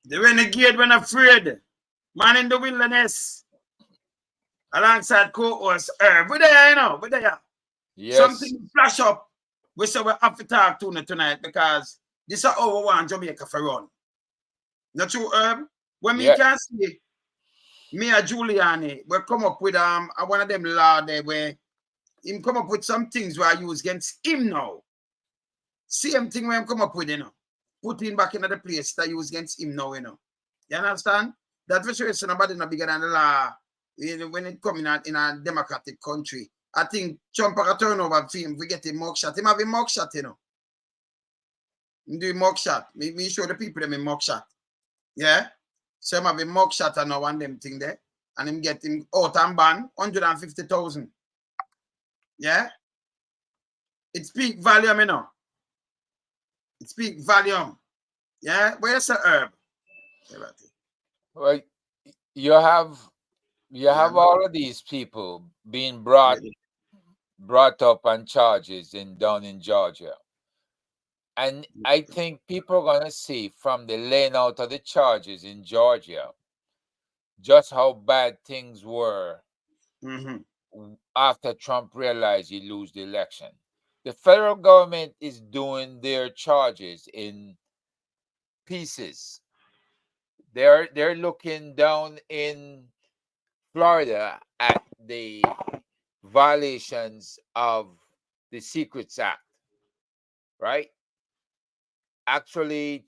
The renegade when afraid. Man in the wilderness. Alongside co-host Herb. We there, you know. We there. Yes. Something flash up. We say we have to talk to tonight because this is how we want Jamaica for run. Not true, Herb? When me Yeah. can see me and Giuliani, we come up with one of them law there where him come up with some things where I use against him now. Same thing where him come up with, you know. Put him back into the place that use against him now, you know. You understand? That for sure somebody not bigger than the law when it come in a democratic country. I think Trump got turn over for him. We get a mug shot. Him have a mug shot, you know. Him do a mug shot. Me show the people them a mug shot. Yeah? So him have a mug shot and now one them thing there. And him get him out and ban 150,000. Yeah? It speak volume, you know. It speak volume. Yeah? Where's the herb? Well, you have Yeah, all of these people being yeah. brought up on charges down in Georgia. And I think people are gonna see from the laying out of the charges in Georgia just how bad things were after Trump realized he lose the election. The federal government is doing their charges in pieces. They're looking down in Florida at the violations of the Secrets Act, right? Actually,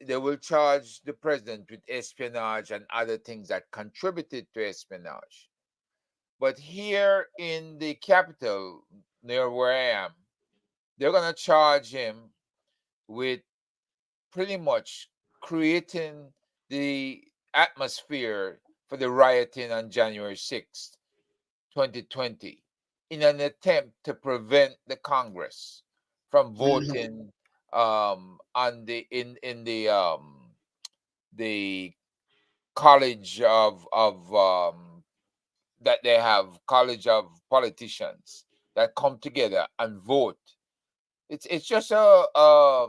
they will charge the president with espionage and other things that contributed to espionage. But here in the capital, near where I am, they're going to charge him with pretty much creating the atmosphere for the rioting on January 6th, 2020, in an attempt to prevent the Congress from voting on the college of that they have, college of politicians that come together and vote. It's just a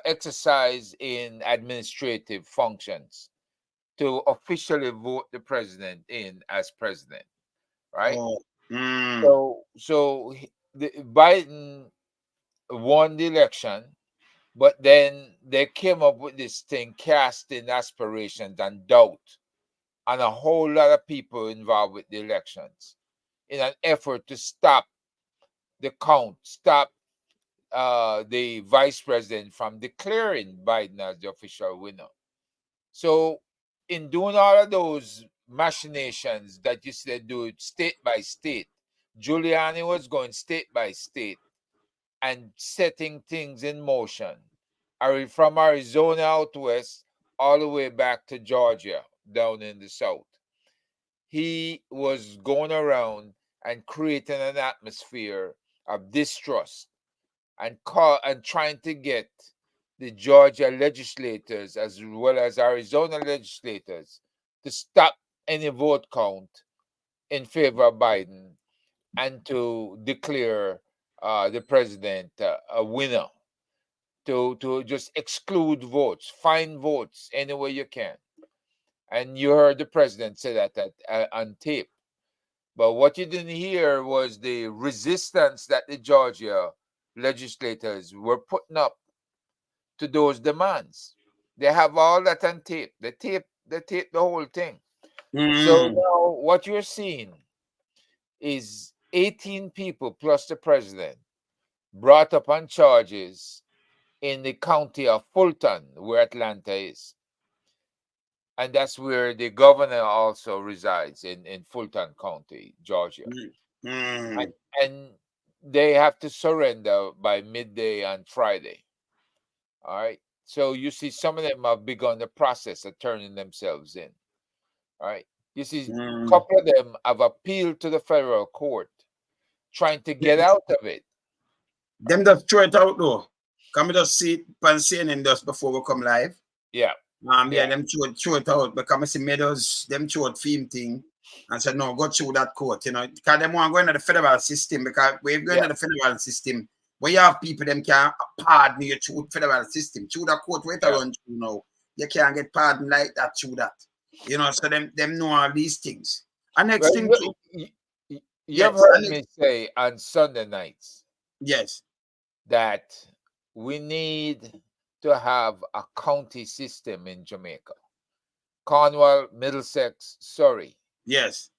exercise in administrative functions to officially vote the president in as president, right? Oh. So Biden won the election, but then they came up with this thing, casting aspirations and doubt on a whole lot of people involved with the elections in an effort to stop the count, stop the vice president from declaring Biden as the official winner. So, in doing all of those machinations that you said do it state by state, Giuliani was going state by state and setting things in motion. From Arizona out west all the way back to Georgia down in the south. He was going around and creating an atmosphere of distrust and trying to get the Georgia legislators as well as Arizona legislators to stop any vote count in favor of Biden and to declare the president a winner, to just exclude votes, find votes any way you can. And you heard the president say that on tape. But what you didn't hear was the resistance that the Georgia legislators were putting up to those demands. They have all that on tape. They tape the whole thing. So now what you're seeing is 18 people plus the president brought up on charges in the county of Fulton, where Atlanta is. And that's where the governor also resides, in Fulton County, Georgia. And they have to surrender by midday on Friday. All right. So you see, some of them have begun the process of turning themselves in. All right. You see, a couple of them have appealed to the federal court, trying to get out of it. Them just throw it out though. Can we just see it on CNN just before we come live? Yeah. Yeah, them throw it out because I see Meadows, them throw it theme thing and said, no, go through that court, you know, because them want to go into the federal system because we're going into the federal system. But you have people them can pardon you through the federal system, through the court, where to run through now. you can't get pardoned like that through that. You know, so them know all these things. And next Well, thing too, you've yes, heard me say on Sunday nights yes, that we need to have a county system in Jamaica. Cornwall, Middlesex, Surrey, yes,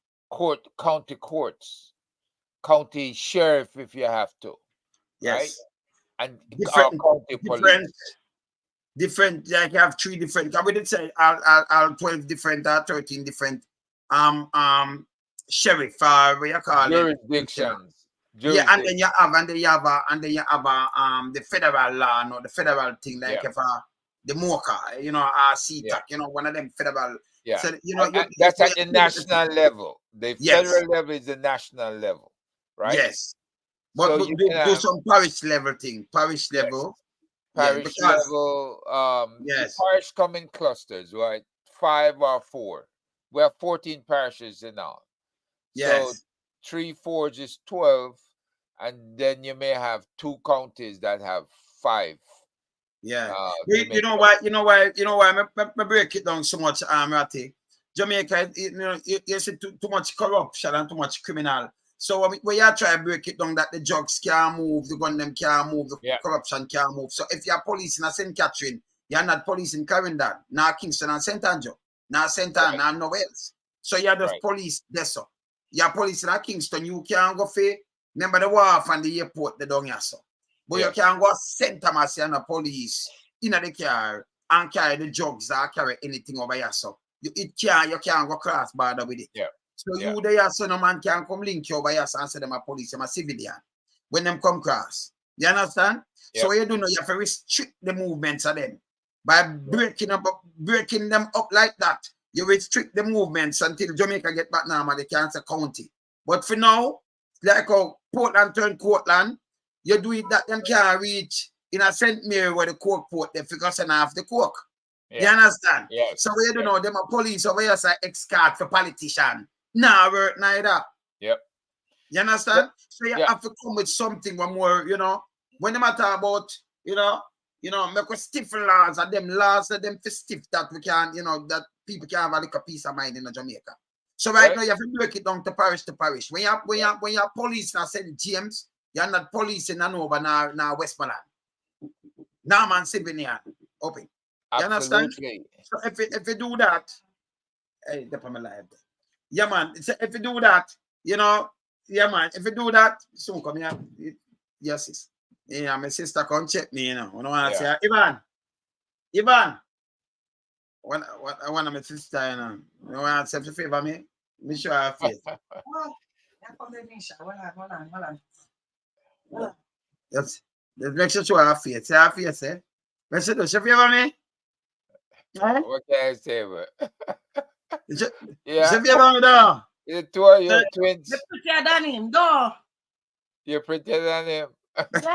county courts, county sheriff if you have to, right? yes. And Different, county police. different. Like you have 3 different. I would say all 12 different, 13 different sheriff, what you call it? Jurisdictions. Yeah, and then you have the federal law, no, the federal thing, like Yeah. if the MOCA, you know, CTAC, Yeah. you know, one of them federal. Yeah. So you know, that's at the national level. The Yes. federal level is the national level, right? Yes, So but you do can have some parish level thing, parish Yes. level. parish because level. The yes, parish come in clusters, right? 5 or 4. We have 14 parishes in all. So yes, 3 4 is 12, and then you may have 2 counties that have 5. yeah. to You make know up. why? You know why? You know why? I break it down so much, Ratty. Jamaica, you know, you see too much corruption and too much criminal. So when you try to break it down, that the drugs can't move, the gun them can't move, the Yeah. corruption can't move. So if you're police in St. Catherine, you're not police in Clarendon, now Kingston and St. Andrew, now St. Anne, now nowhere else. So you're just Right. police there. So you're police in Kingston, you can't go for, remember the wharf and the airport, they don't have so. But Yes. you can't go St. Thomas and the police in the car and carry the drugs or carry anything over here. So you can't go cross border with it. Yeah. So Yeah. you there, so no man can come link you over here and say them a police, them a civilian. When them come cross. You understand? Yeah. So what you do know, you have to restrict the movements of them. By breaking them up like that, you restrict the movements until Jamaica get back now, they can't say county. But for now, like how Portland turn Courtland, you do it that them can't reach in a St. Mary where the Cork port, they figure send off the Cork. Yeah. You understand? Yes. So we don't know them a police over here say escort for politician. Nah, work neither. Yep. You understand? So you Yeah. have to come with something one more, you know. When they matter about, you know, make a stiff laws and them laws that them for stiff that we can, you know, that people can have a little peace of mind in Jamaica. So right now you have to break it down to parish to parish. When you're police in St. James, you're not police in Nova now Westmoreland. Now man civilian open. You understand? Absolutely. So if you do that, hey, that's my life. Yeah, man. If you do that, you know, yeah, man. If you do that, soon come here. Yes, sis. Yeah, my sister come check me, you know. I want to say, Ivan. I want my sister, you know. You want to say a favor me? Me sure I have faith. Yes. Make sure I have faith. Say I have faith, eh? Make sure do you favor me? What can I say? Yeah. You favor me, though. The 2 of your twins. You're prettier than him, though. You're prettier than him. Yes.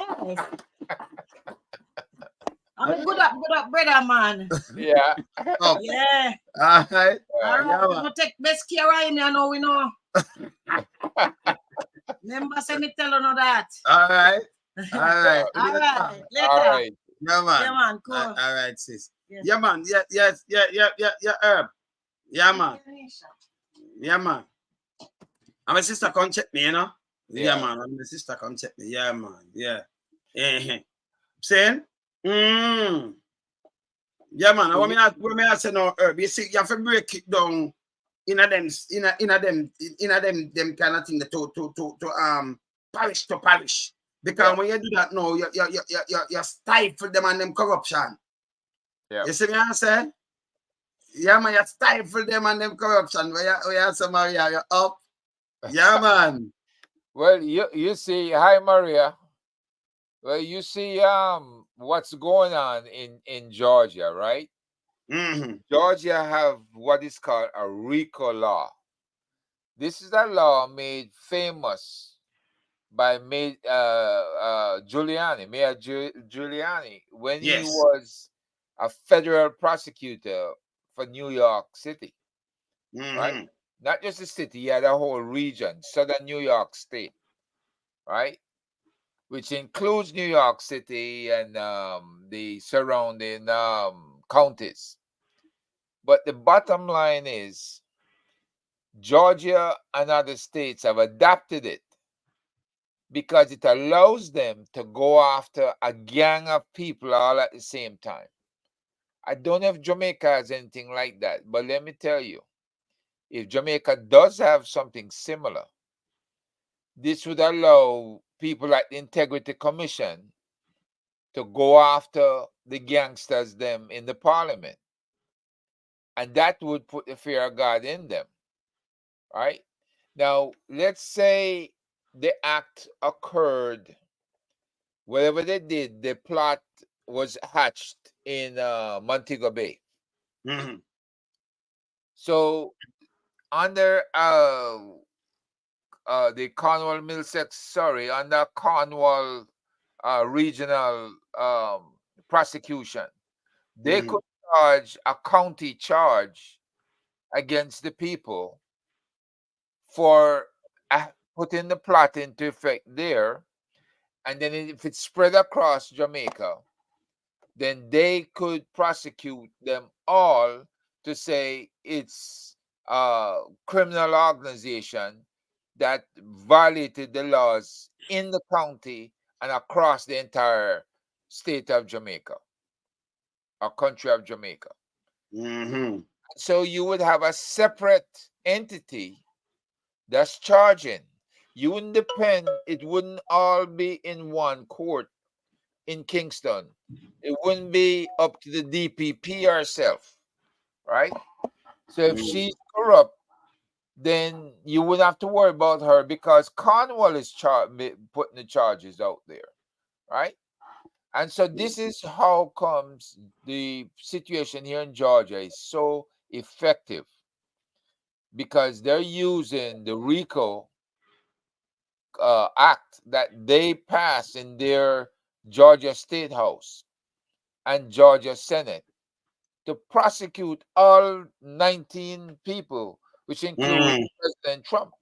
I'm a good up brother, man. Yeah. Oh. Yeah. All right. All right. We take best care of him, you know, we know. Remember, say me tell you know that. All right. All right. All right. Later. All right. Yeah, man. Yeah, man. Cool. All right, sis. Yes. Yeah, man. Yeah, Herb. Yeah, man. Yeah, man. And my sister come check me, you know? Yeah, man. And my sister come check me. Yeah, man. Yeah. Saying? Yeah, man. I want me to say no, Herb. You see, you have to break it down in them kind of thing to parish to parish. Because when you do that now, you stifle them and them corruption. Yeah. You see me I say? Yeah, man, you stifle them and them corruption. Where you somewhere you're up. Yeah, man. Well, you see, hi Maria. Well, you see what's going on in Georgia, right? Mm-hmm. Georgia have what is called a RICO law. This is a law made famous by Mayor Giuliani, when he was a federal prosecutor for New York City. Right? Not just the city, he had a whole region, southern New York State, right? Which includes New York City and the surrounding counties. But the bottom line is Georgia and other states have adopted it because it allows them to go after a gang of people all at the same time. I don't know if Jamaica has anything like that, but let me tell you, if Jamaica does have something similar, this would allow people like the Integrity Commission to go after the gangsters them in the parliament. And that would put the fear of God in them. Right? Now, let's say the act occurred, whatever they did, the plot was hatched in Montego Bay. Mhm. So under the Cornwall Middlesex, sorry, under Cornwall regional prosecution, they Mhm. could charge a county charge against the people for putting the plot into effect there, and then if it's spread across Jamaica, then they could prosecute them all to say it's a criminal organization that violated the laws in the county and across the entire state of Jamaica or country of Jamaica. Mhm. So you would have a separate entity that's charging. You wouldn't depend, it wouldn't all be in one court in Kingston. It wouldn't be up to the DPP herself, right? So if Mhm. she's corrupt, then you wouldn't have to worry about her because Cornwall is putting the charges out there, right? And so this is how comes the situation here in Georgia is so effective because they're using the RICO act that they passed in their Georgia State House and Georgia Senate to prosecute all 19 people, which include Mhm. President Trump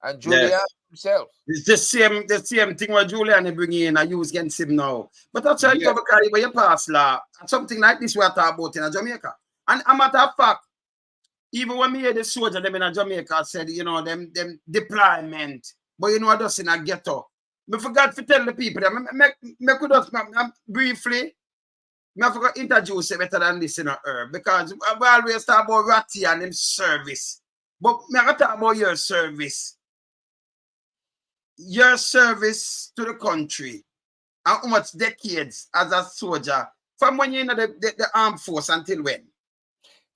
and Giuliani Yes. himself. It's the same thing what Giuliani bring in and use against him now. But that's why you Yes. because when you pass law, something like this we are talking about in Jamaica. And a matter of fact, even when me hear the soldier them in Jamaica said, them deployment, but just in a ghetto. Me forgot to tell the people that me could just briefly, me forgot to introduce it better than this in her because we always talk about Ratty and him service. But me I talk about your service. Your service to the country and how much decades as a soldier from when you're in the armed force until when?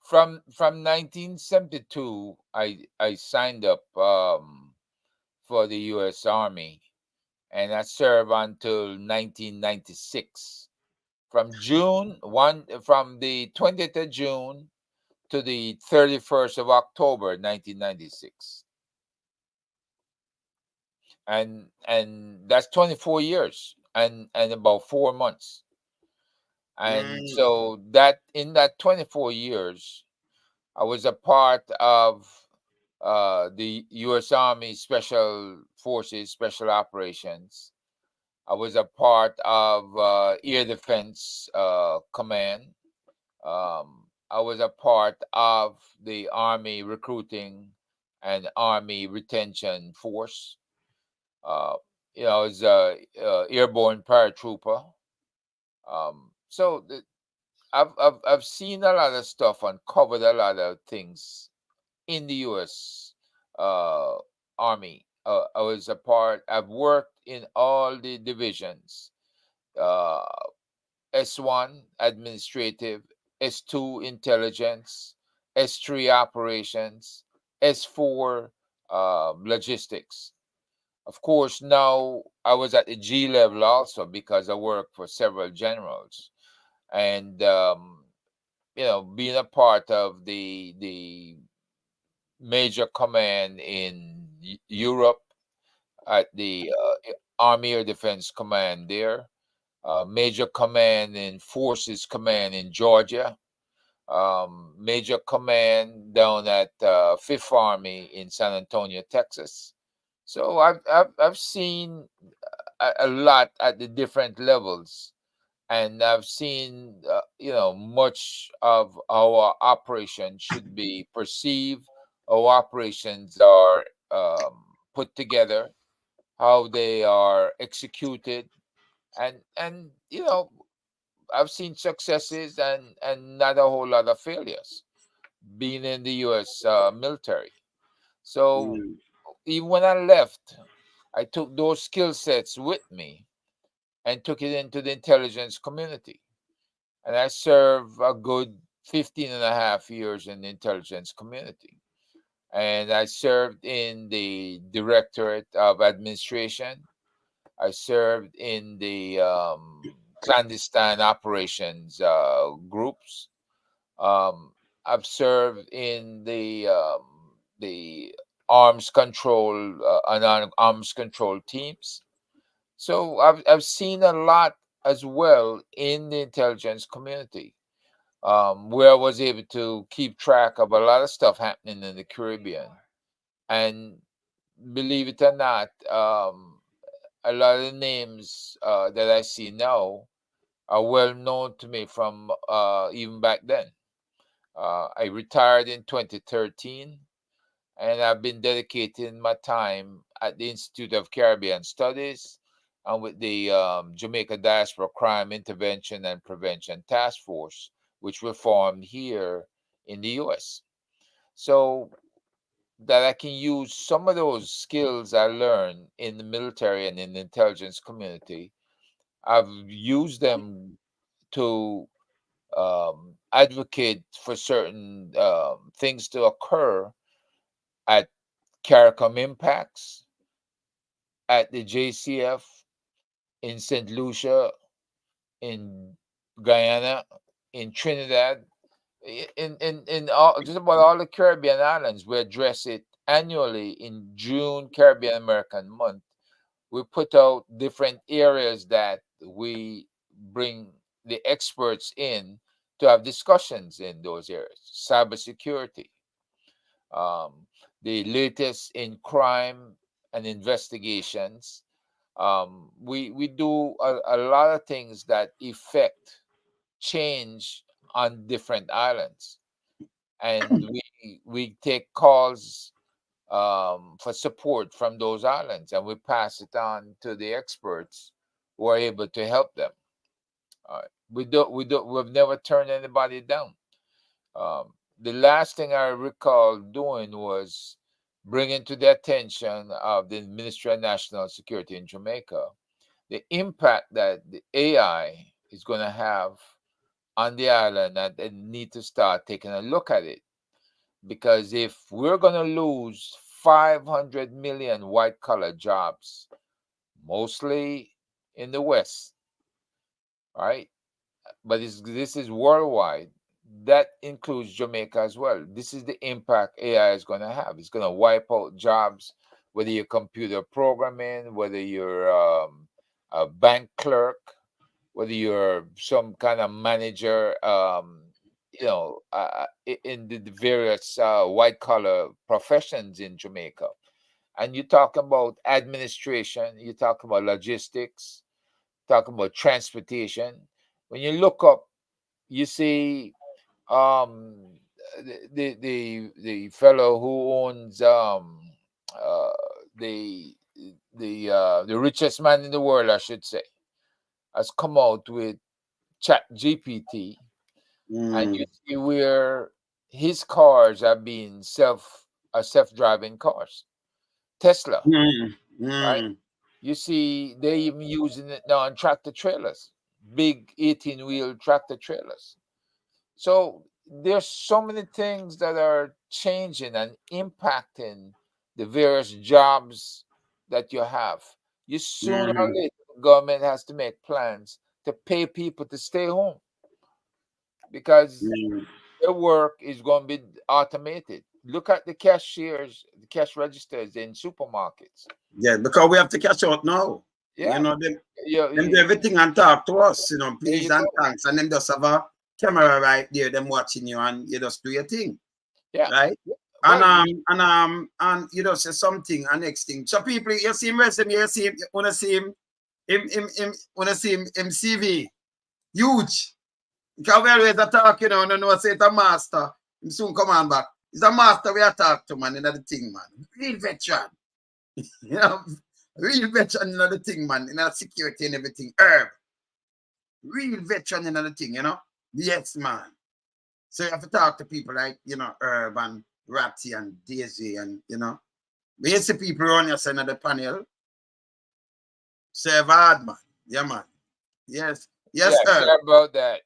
From 1972, I signed up for the U.S. Army, and I served until 1996. From the 20th of June to the 31st of October, 1996. And that's 24 years and about 4 months. And so that in that 24 years, I was a part of the U.S. Army Special Forces, Special Operations. I was a part of Air Defense Command. I was a part of the Army Recruiting and Army Retention Force. Uh, I was a airborne paratrooper. So I've seen a lot of stuff and covered a lot of things in the U.S. Army. I've worked in all the divisions. Uh, S1 administrative, S2 intelligence, S3 operations, S4 logistics. Of course, now I was at the G level also because I worked for several generals, and being a part of the major command in Europe at the Army Air Defense Command there, major command in Forces Command in Georgia, major command down at Fifth Army in San Antonio, Texas. So I've seen a lot at the different levels, and I've seen, much of our operations should be perceived. Our operations are put together, how they are executed, and I've seen successes and not a whole lot of failures being in the U.S. Military. So Mm. even when I left, I took those skill sets with me and took it into the intelligence community. And I served a good 15 and a half years in the intelligence community. And I served in the Directorate of Administration. I served in the clandestine operations groups. I've served in the arms control arms control teams. So I've seen a lot as well in the intelligence community, where I was able to keep track of a lot of stuff happening in the Caribbean. And believe it or not, a lot of the names that I see now are well known to me from even back then. I retired in 2013, and I've been dedicating my time at the Institute of Caribbean Studies and with the Jamaica Diaspora Crime Intervention and Prevention Task Force, which were formed here in the US. So that I can use some of those skills I learned in the military and in the intelligence community. I've used them to advocate for certain things to occur at CARICOM Impacts, at the JCF, in St. Lucia, in Guyana, in Trinidad, in all, just about all the Caribbean islands. We address it annually in June, Caribbean American Month. We put out different areas that we bring the experts in to have discussions in those areas. Cybersecurity, um, the latest in crime and investigations. We do a lot of things that affect change on different islands, and we take calls for support from those islands, and we pass it on to the experts who are able to help them. We've never turned anybody down. Um, the last thing I recall doing was bringing to the attention of the Ministry of National Security in Jamaica the impact that the AI is going to have on the island, and they need to start taking a look at it. Because if we're going to lose 500 million white collar jobs, mostly in the West, right? But this is worldwide. That includes Jamaica as well. This is the impact AI is going to have. It's going to wipe out jobs, whether you're computer programming, whether you're a bank clerk, whether you're some kind of manager, in the various white collar professions in Jamaica. And you talk about administration, you talk about logistics, talking about transportation. When you look up, you see um the fellow who owns uh the the richest man in the world, I should say, has come out with Chat GPT, and you Mm. see where his cars are being self-driving cars. Tesla, Mm. right? Mm. You see they even using it now on tractor trailers, big 18-wheel tractor trailers. So there's so many things that are changing and impacting the various jobs that you have. You sooner or Mm. later, the government has to make plans to pay people to stay home because Mm. their work is going to be automated. Look at the cashiers, the cash registers in supermarkets. Yeah, because we have to catch out now. You Yeah, know, you, them do you, everything and talk to us, you know, there please you and go. thanks. And them just have a camera right there, them watching you, and you just do your thing, Yeah. right? Well, And you know, say something and next thing. So people, you see him resume, you see him, wanna see him CV. Huge. Because we always talk, you know, no say it's a master. He soon come on back. It's a master we are talk to, man, in the thing, man. Real veteran. You know, real veteran in the thing, man, in the security and everything. Herb. Real veteran in the thing, you know. Yes, man. So you have to talk to people like, you know, Herb and Ratty and Daisy and, you know. We see people on your side of the panel. Serve hard, man. Yeah, man. Yes. Yes, Yeah, Herb. care about that.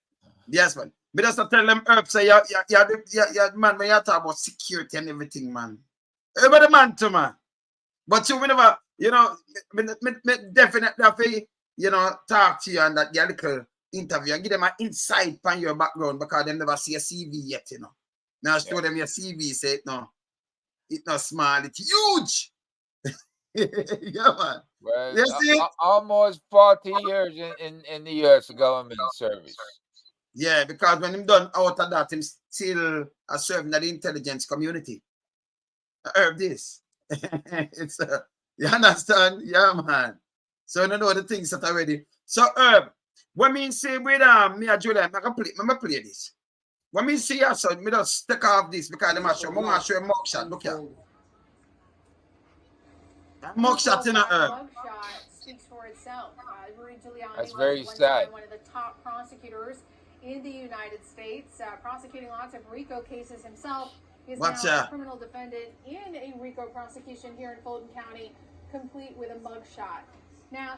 Yes, man. But just to tell them, Herb, say, yeah, man, when you talk about security and everything, man. Everybody, man, too, man. But you whenever, you know, me definitely have to, you know, talk to you and that your little interview and give them an insight on your background because they never see a CV yet, you know. Now show them your CV, say it no. It's not small, it's huge. Yeah, man. Well, You see? almost 40 years in the U.S. government service. Yeah, because when him done out of that, him still serving the intelligence community. I heard this. It's you understand? Yeah, man. So I know the things that already. So Herb, when me say with me and Julian, I can play this. When me see us, so me just take off this because I'm show more show mug shot. Look here. Mug shot in a Herb. Mug shot speaks for itself. Rudy Giuliani That's was very at one sad. time one of the top prosecutors in the United States, prosecuting lots of RICO cases himself. He's What's now a that? criminal defendant in a RICO prosecution here in Fulton County, complete with a mug shot. Now,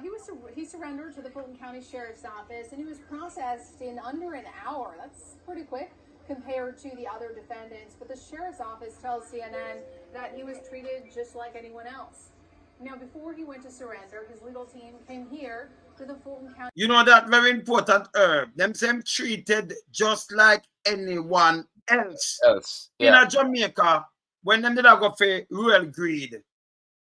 he surrendered to the Fulton County Sheriff's Office, and he was processed in under an hour. That's pretty quick compared to the other defendants. But the Sheriff's Office tells CNN that he was treated just like anyone else. Now, before he went to surrender, his legal team came here to the Fulton County. You know that very important Herb. Them same treated just like anyone else. In Yeah. a Jamaica, when them did I go for real greed,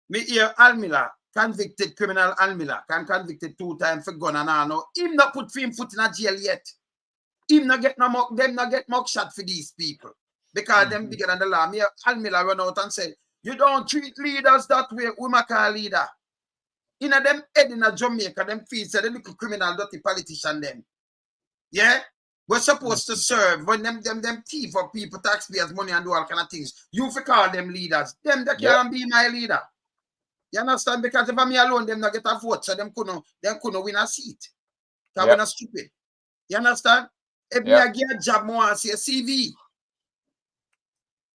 me hear Almila, convicted criminal Almila, convicted 2 times for gun and all. No, him not put him foot in a jail yet. Him not get them not get mug shot for these people. Because them bigger than the law. Me hear Almila run out and say, you don't treat leaders that way, we make a leader. In a them head in a Jamaica, them feel say the little criminal dirty politician them. Yeah? We're supposed to serve when them thief for people, taxpayers' money and do all kind of things. You fi call them leaders. Them that can't be my leader. You understand? Because if I'm me alone, them not get a vote, so them couldn't win a seat. Because we're not stupid. You understand? If me I get a job, I want to see a CV.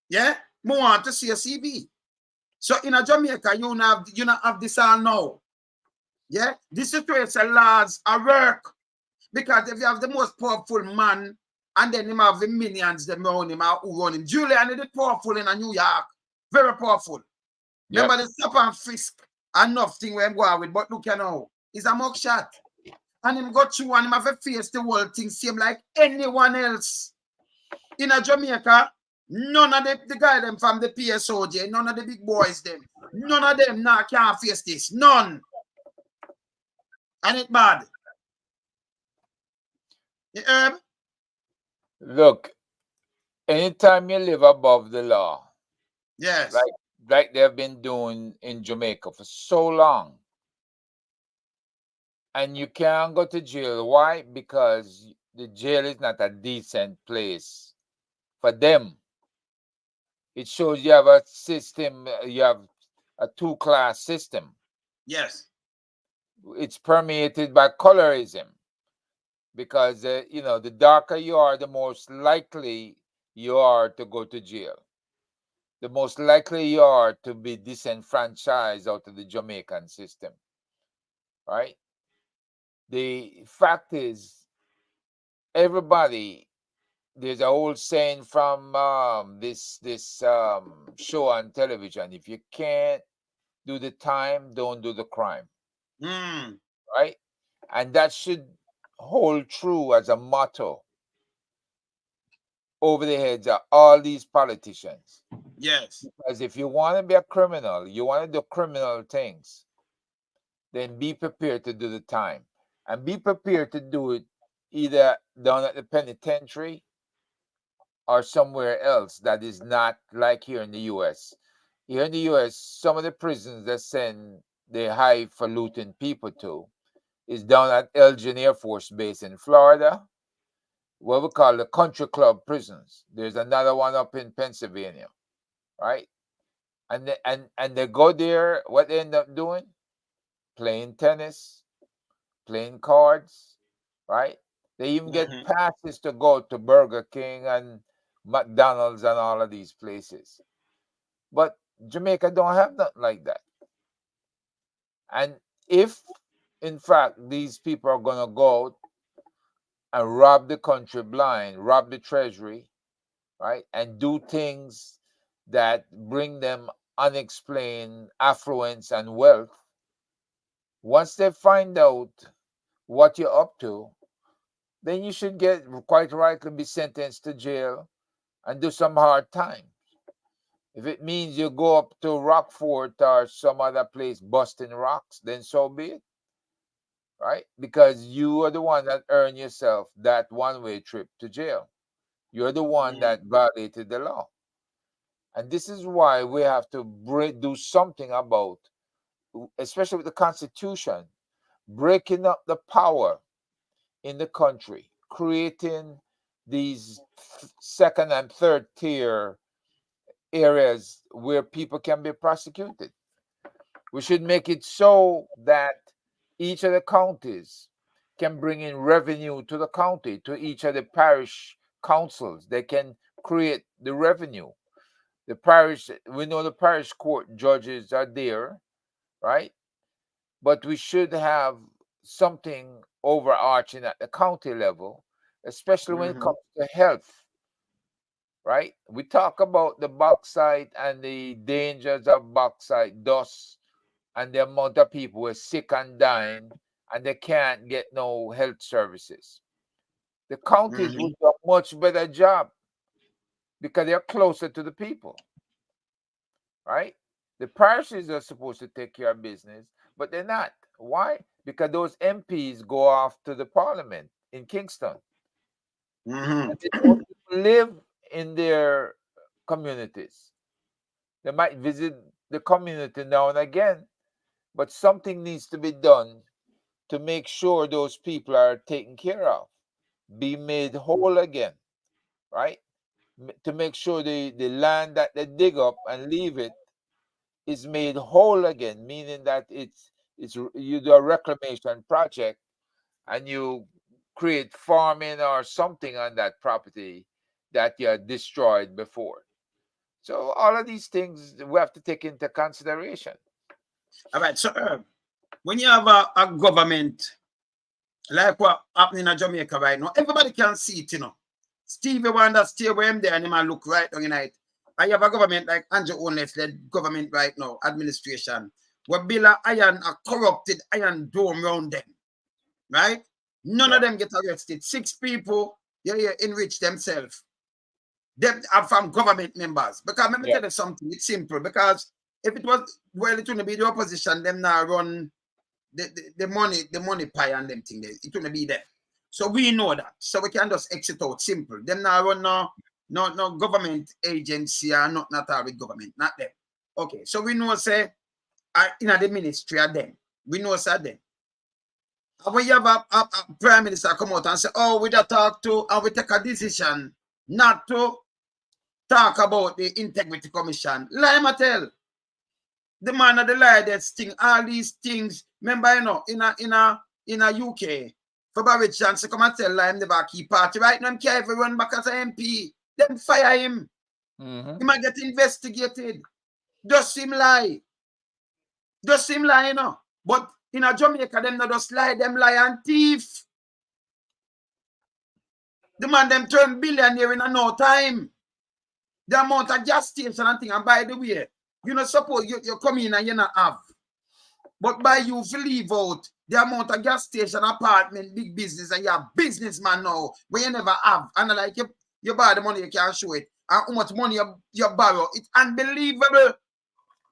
Yeah? I want to see a CV. So in a Jamaica, you not have this all now. Yeah? This situation laws are work. Because if you have the most powerful man, and then him have the minions them around him who run him. Giuliani is powerful in New York. Very powerful. Remember the stop and frisk and nothing where I'm going with, but look you now. He's a mug shot. And him go through and him have to face the whole thing same like anyone else. In a Jamaica, none of the guy them from the PSOJ, none of the big boys them, none of them now can't face this. None. And it bad. Look, anytime you live above the law, yes, like they've been doing in Jamaica for so long, and you can't go to jail. Why? Because the jail is not a decent place for them. It shows you have a system, you have a 2-class system. Yes. It's permeated by colorism. Because, you know, the darker you are, the most likely you are to go to jail. The most likely you are to be disenfranchised out of the Jamaican system. Right? The fact is, everybody, there's a old saying from this show on television: if you can't do the time, don't do the crime. Right? And that should hold true as a motto over the heads of all these politicians. Yes. Because if you want to be a criminal, you want to do criminal things, then be prepared to do the time. And be prepared to do it either down at the penitentiary or somewhere else that is not like here in the U.S. Here in the U.S., some of the prisons that send the highfalutin people to, is down at Elgin Air Force Base in Florida, what we call the country club prisons. There's another one up in Pennsylvania, right? And they go there. What they end up doing? Playing tennis, playing cards, right? They even get passes to go to Burger King and McDonald's and all of these places. But Jamaica don't have nothing like that. And if, in fact, these people are going to go out and rob the country blind, rob the treasury, right, and do things that bring them unexplained affluence and wealth, once they find out what you're up to, then you should quite rightly be sentenced to jail and do some hard time. If it means you go up to Rockfort or some other place busting rocks, then so be it, right? Because you are the one that earned yourself that one-way trip to jail. You're the one that violated the law. And this is why we have to do something about, especially with the Constitution, breaking up the power in the country, creating these second and third tier areas where people can be prosecuted. We should make it so that each of the counties can bring in revenue to the county, to each of the parish councils. They can create the revenue. The parish, we know the parish court judges are there, right? But we should have something overarching at the county level, especially when it comes to health, right? We talk about the bauxite and the dangers of bauxite dust and the amount of people who are sick and dying and they can't get no health services. The counties would do a much better job because they're closer to the people, right? The parishes are supposed to take care of business, but they're not. Why? Because those MPs go off to the parliament in Kingston. And they don't live in their communities. They might visit the community now and again, but something needs to be done to make sure those people are taken care of, be made whole again, right? To make sure the land that they dig up and leave it is made whole again, meaning that it's you do a reclamation project and you create farming or something on that property that you had destroyed before. So all of these things we have to take into consideration. All right, so when you have a government like what happening in Jamaica right now, everybody can see it, you know. Stevie Wonder stay where him there and he man look right on night. I have a government like Andrew Ownless led government right now, administration, where Bill Iron a corrupted iron dome around them. Right? None of them get arrested. 6 people enrich themselves. Them are from government members. Because let me tell you something, it's simple. Because if it was it wouldn't be the opposition, them now run the money pie and them thing there. It wouldn't be there. So we know that. So we can just exit out simple. Them now run no government agency or not all with government, not them. Okay, so we know say in the ministry of them. We know say them. And when you have a prime minister come out and say, oh, we don't talk to and we take a decision not to talk about the integrity commission. Lie ma tell. The man of the lie that sting all these things. Remember, you know, in a UK, for Boris Johnson come and tell lie him never keep party. Right now, him care if he run back as an MP. Then fire him. He might get investigated. Just him lie. Just him lie, you know. But in a Jamaica, them not just lie, them lie and thief. The man them turn billionaire in a no time. The amount of gas station and thing, and by the way, you know, suppose you come in and you not have. But by you leave out the amount of gas station, apartment, big business, and you're a businessman now, where you never have. And like you buy the money, you can't show it. And how much money you borrow. It's unbelievable.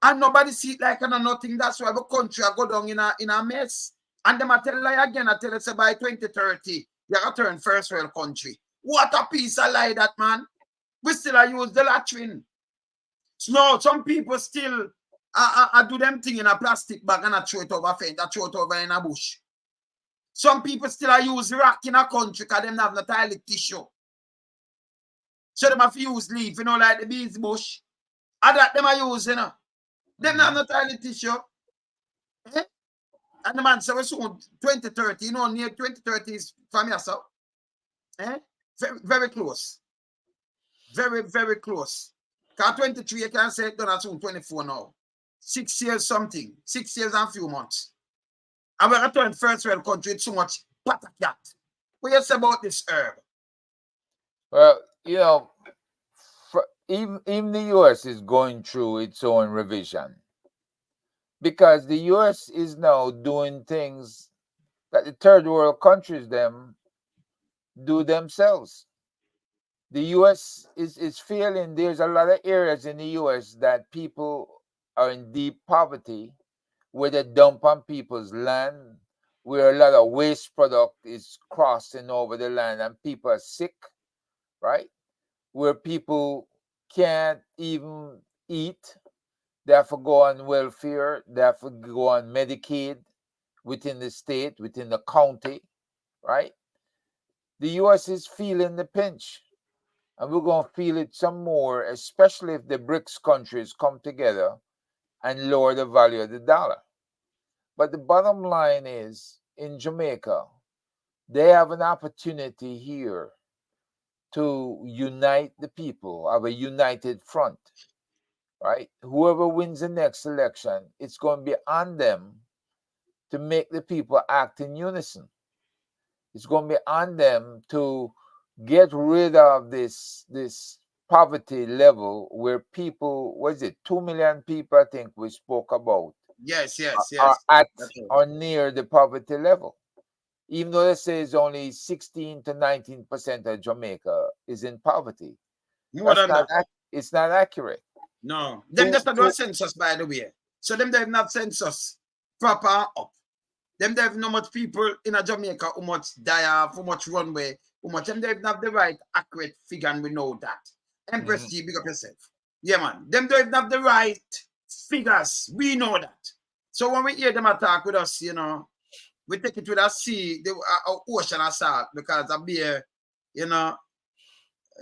And nobody see it like nothing. That's why the country go down in a mess. And them I tell lie again, I tell you say by 2030, you're gonna turn first world country. What a piece of lie that, man. We still use the latrine. So no, some people still do them thing in a plastic bag and I throw it over fence, I throw it over in a bush. Some people still are use rock in a country because them have no toilet tissue. So them have to use leaf, you know, like the bees bush. And that them are using, you know. Them have no toilet tissue. Eh? And the man said, well, soon 2030, you know, near 2030 is from here, so. Eh? Very, very close. Very, very close. Because 23, you can say, done soon 24 now. 6 years something. 6 years and a few months. And we're going to turn first world country with so much patakat. What you say about this herb? Well, you know, even the US is going through its own revision, because the US is now doing things that the third world countries them do themselves. The US is feeling there's a lot of areas in the US that people are in deep poverty, where they dump on people's land, where a lot of waste product is crossing over the land and people are sick, right? Where people can't even eat, they have to go on welfare, they have to go on Medicaid within the state, within the county, right? The US is feeling the pinch, and we're going to feel it some more, especially if the BRICS countries come together and lower the value of the dollar. But the bottom line is, in Jamaica, they have an opportunity here to unite the people, have a united front, right? Whoever wins the next election, it's going to be on them to make the people act in unison. It's going to be on them to get rid of this poverty level where people, what is it, 2 million people, I think we spoke about, Yes, yes, are yes. at That's right. or near the poverty level. Even though they say it's only 16 to 19% of Jamaica is in poverty. More than that. It's not accurate. No. Them just not do a census, by the way. So them they have not census proper and up. Them they have no much people in a Jamaica who much die off, who much runway, who much. Them they have not the right accurate figure, and we know that. Empress G, big up yourself. Yeah, man. Them they have not the right figures. We know that. So when we hear them attack with us, you know, we take it with a sea, the ocean assault, because of beer, you know,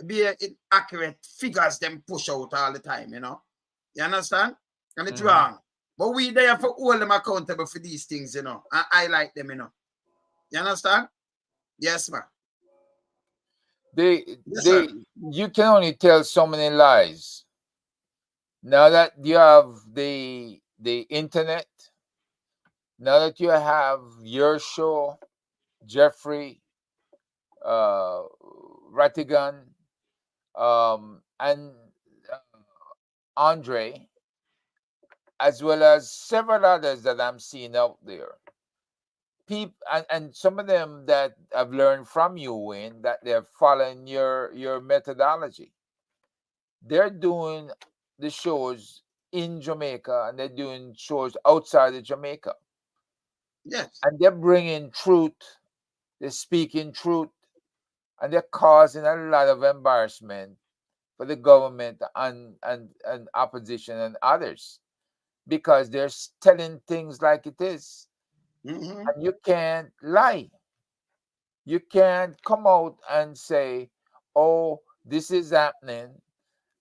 beer inaccurate figures them push out all the time, you know. You understand? And it's wrong. But we there for hold them accountable for these things, you know. And I like them, you know. You understand? Yes, man. You can only tell so many lies. Now that you have the internet, now that you have your show, Jeffrey, Rattigan, and Andre, as well as several others that I'm seeing out there. People and some of them that I've learned from you, Wayne, that they're following your methodology. They're doing the shows in Jamaica and they're doing shows outside of Jamaica. Yes. And they're bringing truth, they're speaking truth, and they're causing a lot of embarrassment for the government and opposition and others, because they're telling things like it is. And you can't lie. You can't come out and say, oh, this is happening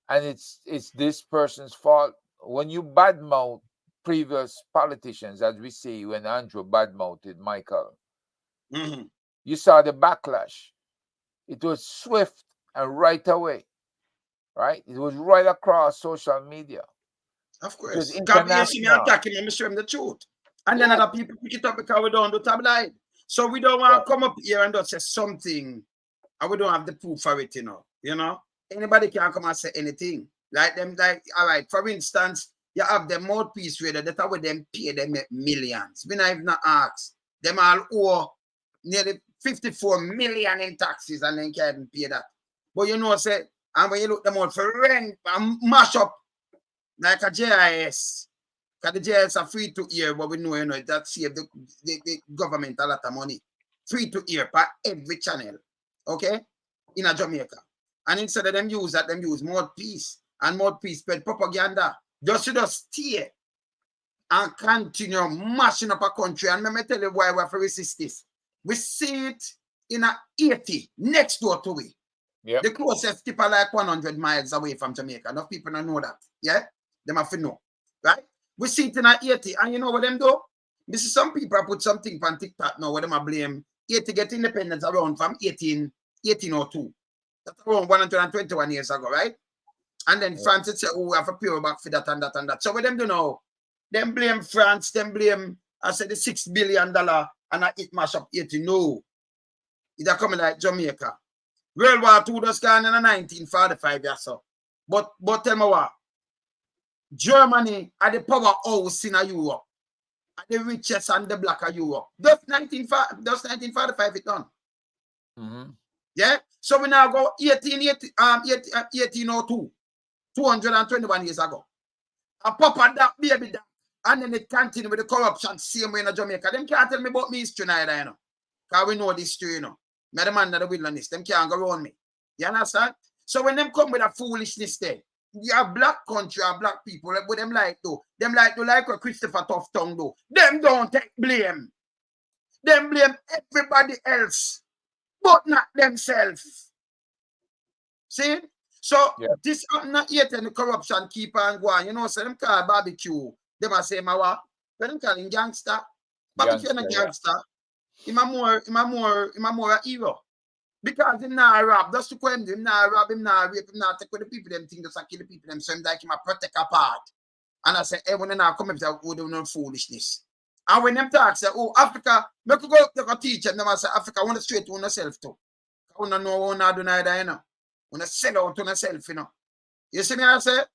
and it's this person's fault. When you badmouth previous politicians, as we see when Andrew badmouthed Michael, you saw the backlash. It was swift and right away, right? It was right across social media. Of course. Because me attack him and me show him the truth. And then other people pick it up because we don't do tabloid. So we don't want to come up here and just say something and we don't have the proof for it, you know. You know? Anybody can come and say anything. Like them, like, all right, for instance, you have the mouthpiece reader that with them pay them millions. We not even ask. Them all owe nearly 54 million in taxes and then can't even pay that. But you know, say, and when you look them out for rent and mash up like a JIS, because the JIS are free to hear, but we know, you know, that save the government a lot of money. Free to hear per every channel, okay, in a Jamaica. And instead of them use that, them use mouthpiece, and mouthpiece spread propaganda. Just to stay and continue mashing up a country. And let me tell you why we have to resist this. We see it in a 80 next door to we. Yep. The closest tip are like 100 miles away from Jamaica. Enough people don't know that. Yeah? Them have to know. Right? We see it in a 80. And you know what them do? This is some people put something on TikTok now where them are blame 80 get independence around from 1802. That's around 121 years ago, right? And then France would say, oh, we have a pure back for that and that and that. So what them do now? Them blame France, them blame, I said, the $6 billion and it mash up 80. No. It's coming like Jamaica. World War II just gone in 1945 years so. But tell me what? Germany are the powerhouse in Europe. Are the richest and the black of Europe. Just 1945 it done. Yeah? So we now go 1802. 221 years ago. A papa that baby that. And then it continue with the corruption same way in Jamaica. Them can't tell me about me history neither, you know. Because we know this history, you know. Me the man that the wilderness. Them can't go around me. You understand? So when them come with a foolishness there, you have black country or black people, what them like though. Them like to like what Christopher Tough Tongue do. Them don't take blame. Them blame everybody else, but not themselves. See? So this not yet and the corruption keep on going. You know, so them call barbecue. Them a say, what? When them call him gangster. Barbecue not gangster. Him a more a hero. Because him not rob. That's to claim him not rob, him not rape, him not take with the people, them things just kill the people, them so him like him a protect a part. And I say, everyone now come up with no foolishness. And when them talk say, oh, Africa, me could go to a teacher, them I say, Africa, want to straight to yourself too. I want to know what I do neither, you know. Want to sell out to yourself, you know. You see me, I say?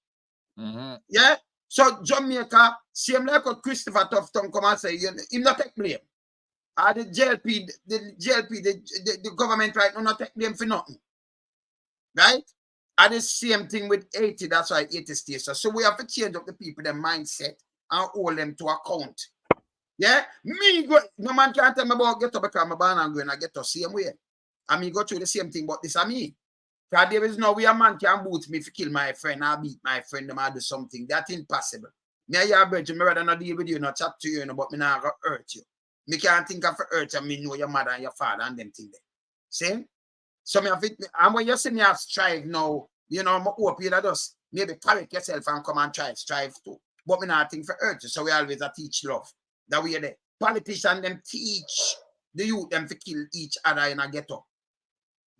Yeah? So Jamaica, same like what Christopher Tough Tongue come and say, him not take blame. The JLP, the government right now not take blame for nothing. Right? And the same thing with 80, that's why 80 stays. So we have to change up the people, their mindset, and hold them to account. Yeah? No man can't tell me about get up because I'm born and going to get the same way. And me go through the same thing, but this is me. Because there is no way a man can boot me to kill my friend or beat my friend or do something. That's impossible. Me and your brother, me rather not deal with you, not chat to you, but me not going to hurt you. Me can't think of hurt you, me know your mother and your father and them things there. See? So me have it, and when you see me have strive now, you know, I hope you just maybe correct yourself and come and strive too. But me not think for hurt you, so we always teach love. That way there. Politicians them teach the youth them to kill each other in a ghetto.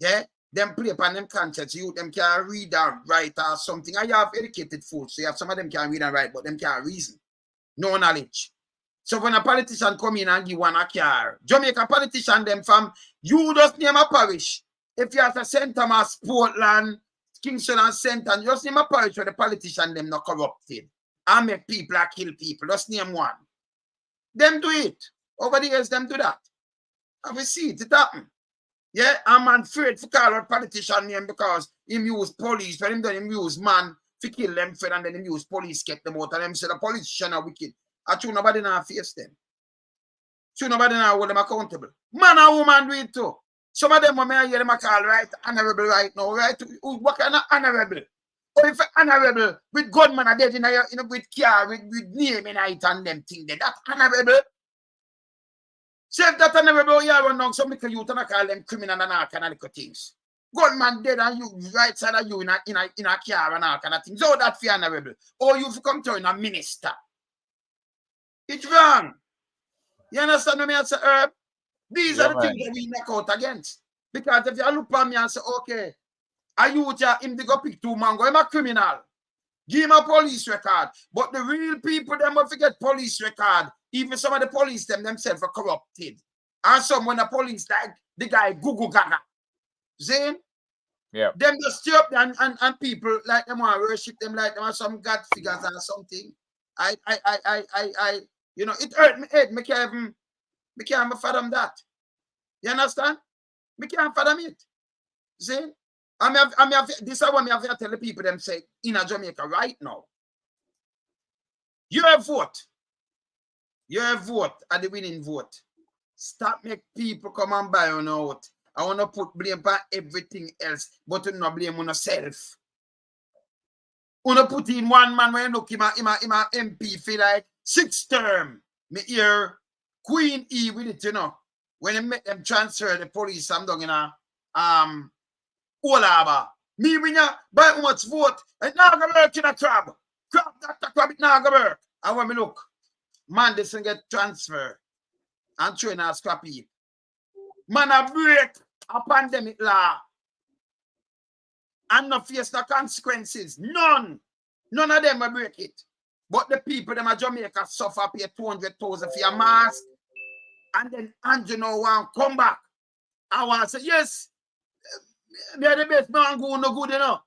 Yeah? Them play upon them conscience, you them can read or write or something. And you have educated fools, so you have some of them can read and write, but them can't reason. No knowledge. So when a politician come in and give one a car, Jamaica politician them from, you just name a parish. If you have to St. Thomas, Portland, Kingston and St. Ann, just name a parish where the politician them not corrupted. And make people and kill people. Just name one. Them do it. Over the years, them do that. And we see it happen. Yeah, I'm afraid to call out politician name because him use police, when him done him use man to kill them, and then him use police get them out, and them say the politician are wicked. I true nobody now face them. True nobody now hold them accountable. Man and woman do it too. Some of them when I hear them call right honorable right now, right? What kind of honorable? Or if honorable with gunman are dead in a, with car, with name in it and them thing there, that's honorable. So if that honorable you run down some little youth and I call them criminal and all kind of little things. Gunman dead and you right side of you in a car and all kind of things. So that for honorable. Or you come to a minister. It's wrong. You understand what I say, Herb? These are the things that we knock out against. Because if you look at me and say, okay, a youth him to go pick 2 mango, I'm a criminal. Give him a police record. But the real people, them will forget police record. Even some of the police themselves are corrupted. And some when the police like the guy Gugu Gaga. See? Yeah. Them just stay up and people like them want to worship them like them are some God figures or something. You know, it hurt me head. Me can't even fathom that. You understand? Me can't fathom it. See? This is what I have to tell the people them say in Jamaica right now. Your vote. Your vote are the winning vote. Stop make people come and buy on out. I want to put blame on everything else, but you not blame on yourself. You want to put in one man when you look him a MP for like 6 term. Me hear Queen E with it, you know. when they make them transfer the police, I'm doing in a Olaba. Me when you buy how much vote, and now go work in a crab. Crab, that crab, it now go work. And when me look, man, this thing get transferred and train as scrappy. Man, a break a pandemic law and not face the consequences. None of them will break it. But the people them at Jamaica suffer, pay 200,000 for your mask, and then Andrew now want come back. I want to say, yes, they're the best man go no good enough.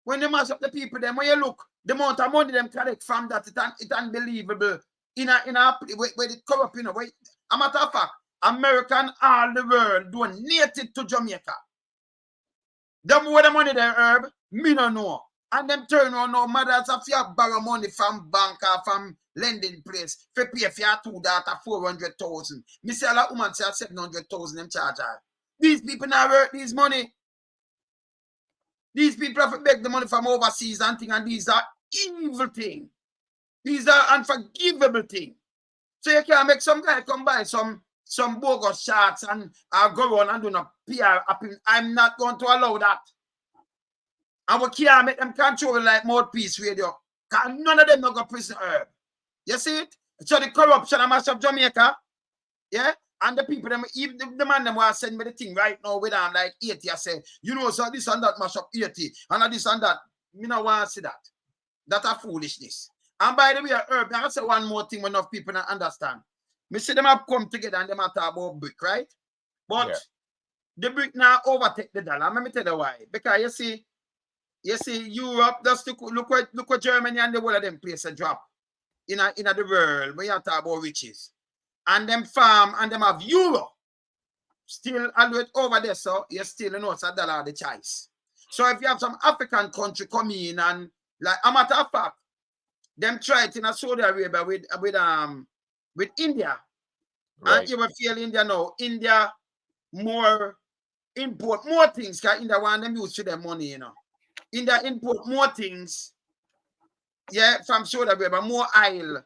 When they mash up the people, them when you look, the amount of money them collect from that, it's unbelievable. In a where it come up, a matter of fact, American all the world donated to Jamaica. Them where the money they herb, me no know. And them turn on no matters if you borrow money from bank or from lending place, for pay for your two daughter 400,000. Me say a lot woman say 700,000 them charge her. These people now worth these money. These people have to beg the money from overseas and things, and these are evil things. These are unforgivable things. So you can't make some guy come by some bogus shots and go on and do no PR. I'm not going to allow that. And we can't make them control like mouthpiece radio. Because none of them not go prison herb. You see it? So the corruption and mass of Jamaica, yeah? And the people, them, even the man them want to send me the thing right now with them like 80. I say, you know, so this and that mash up 80. And this and that. Me no want to see that. That's a foolishness. And by the way, herb, I say one more thing when enough people don't understand. Me see them have come together and them have talk about brick, right? But the brick now overtake the dollar. Let me tell you why. Because you see, Europe, just look what Germany and the whole of them place a drop in the world when you talk about riches. And them farm and them have euro. Still always over there, so you still know it's a dollar the choice. So if you have some African country come in and like a matter of fact, them try it in a Saudi Arabia with India. Right. And you will feel India now. India more import more things because India want them use to their money, you know. India import more things, yeah, from Saudi Arabia, more oil.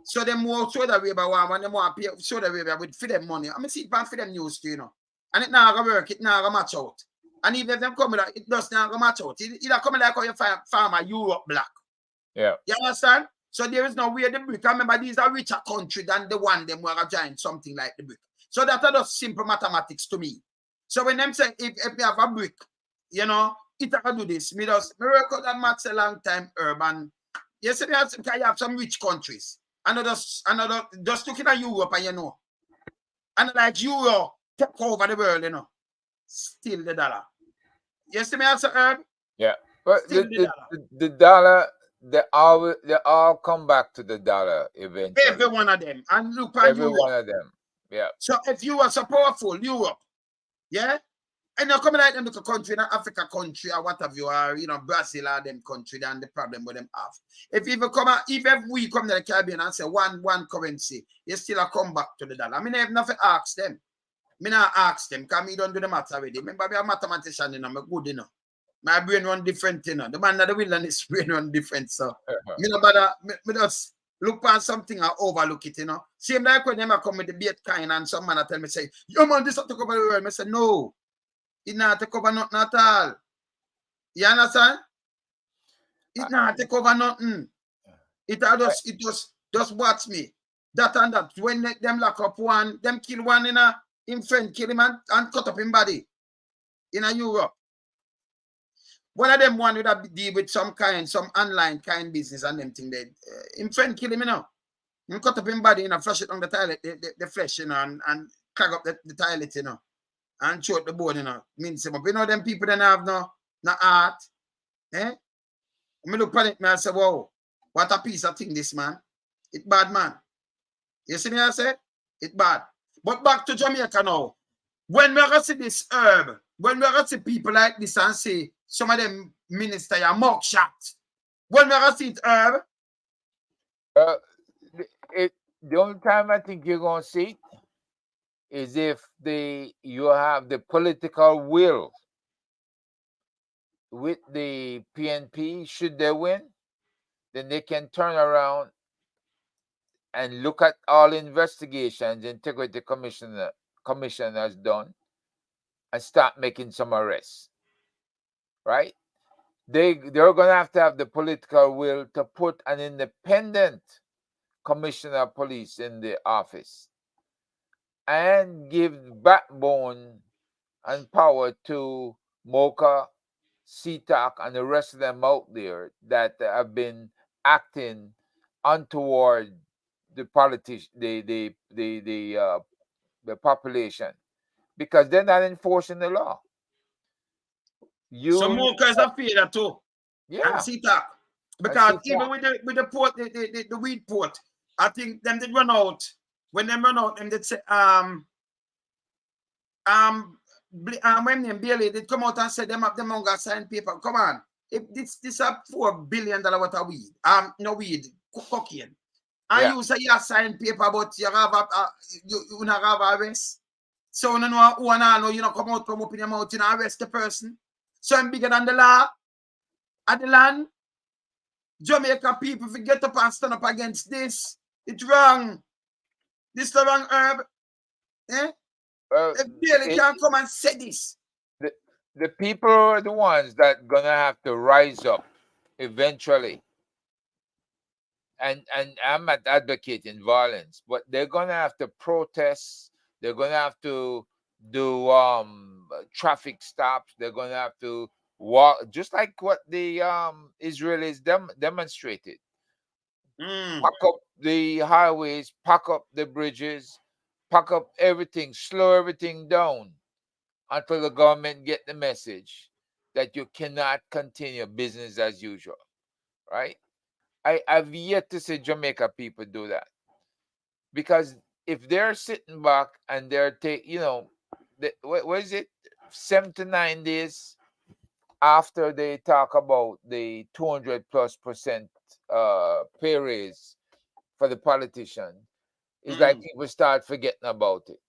So them more Saudi Arabia want them more pay Saudi Arabia with for them money. I mean see it for them news too, you know. And it now gonna work, it now gonna match out. And even if them come with that, it does not gonna match out. It come like how you farm a Europe black. Yeah. You understand? So there is no way the brick. Remember, these are richer country than the one them were join something like the brick. So that are just simple mathematics to me. So when them say if we have a brick, you know, it can do this. Me record that maths a long time urban. Yesterday you have some rich countries. Another just looking at Europe and you know. And like Euro take over the world, you know. Still the dollar. Yesterday I said herb. Yeah. But the dollar, they all come back to the dollar eventually. Every one of them. And look at every Europe. one of them. Yeah. So if you are so powerful, Europe, yeah, and you're coming like them to a country, in Africa country or whatever you are, you know, Brazil or them country, then the problem with them have. If we come to the Caribbean and say one currency, you still come back to the dollar. I mean, I have nothing to ask them. I not ask them because me don't do the math already. Remember, I'm a mathematician, you know, I'm good, you know. My brain run different, you know. The man that the wilderness brain run different, so you know, but me just look on something and overlook it, you know. Same like when them come with the Bitcoin and some man tell me say, yo man, this have to cover the world. I say, no, it not to cover nothing at all. You understand? It not to cover nothing. It just watch me. That and that. When them lock up one, them kill one in friend, kill him and cut up him body in Europe. One of them one would have deal with some online kind business and them thing. Him friend kill him, you know. Him cut up him body, you know, flush it on the toilet, the flesh, you know, and clog up the toilet, you know, and show the bone, you know. Means him up. You know, them people that have no art. Eh? I look at it, and I say, wow, what a piece of thing this man. It bad, man. You see me, I say? It bad. But back to Jamaica now. When we see this herb, when we see people like this and say, some of them minister are mug shot. When we see it herb. The only time I think you're going to see it is if you have the political will with the PNP, should they win, then they can turn around and look at all investigations, Integrity Commission commission has done and start making some arrests, right? They're going to have the political will to put an independent commissioner of police in the office and give backbone and power to Mocha, CTAC, and the rest of them out there that have been acting untoward the politician, the population, because they're not enforcing the law. So Mocha is a failure too. Yeah. And CTAC. Because even with the port, the weed port, I think them did run out. When them run out, them did say when them Bailey did come out and say them got signed paper. Come on. If this a $4 billion worth of weed. No weed, cocaine. And you say you sign paper, but you have you not have arrest. So you know who and I know you not come up in your mouth, you not arrest the person. So I'm bigger than the law at the land. Jamaica people, if you get up and stand up against this, it's wrong. This is the wrong herb. Eh? If Bailey can't come and say this. The people are the ones that gonna have to rise up eventually. And I'm not advocating violence, but they're gonna have to protest. They're gonna have to do traffic stops. They're gonna have to walk, just like what the Israelis demonstrated. Pack up the highways, pack up the bridges, pack up everything, slow everything down until the government get the message that you cannot continue business as usual, right? I've yet to see Jamaica people do that, because if they're sitting back and they're what is it, 7 to 9 days after they talk about the 200+% pay raise for the politician, it's like people start forgetting about it.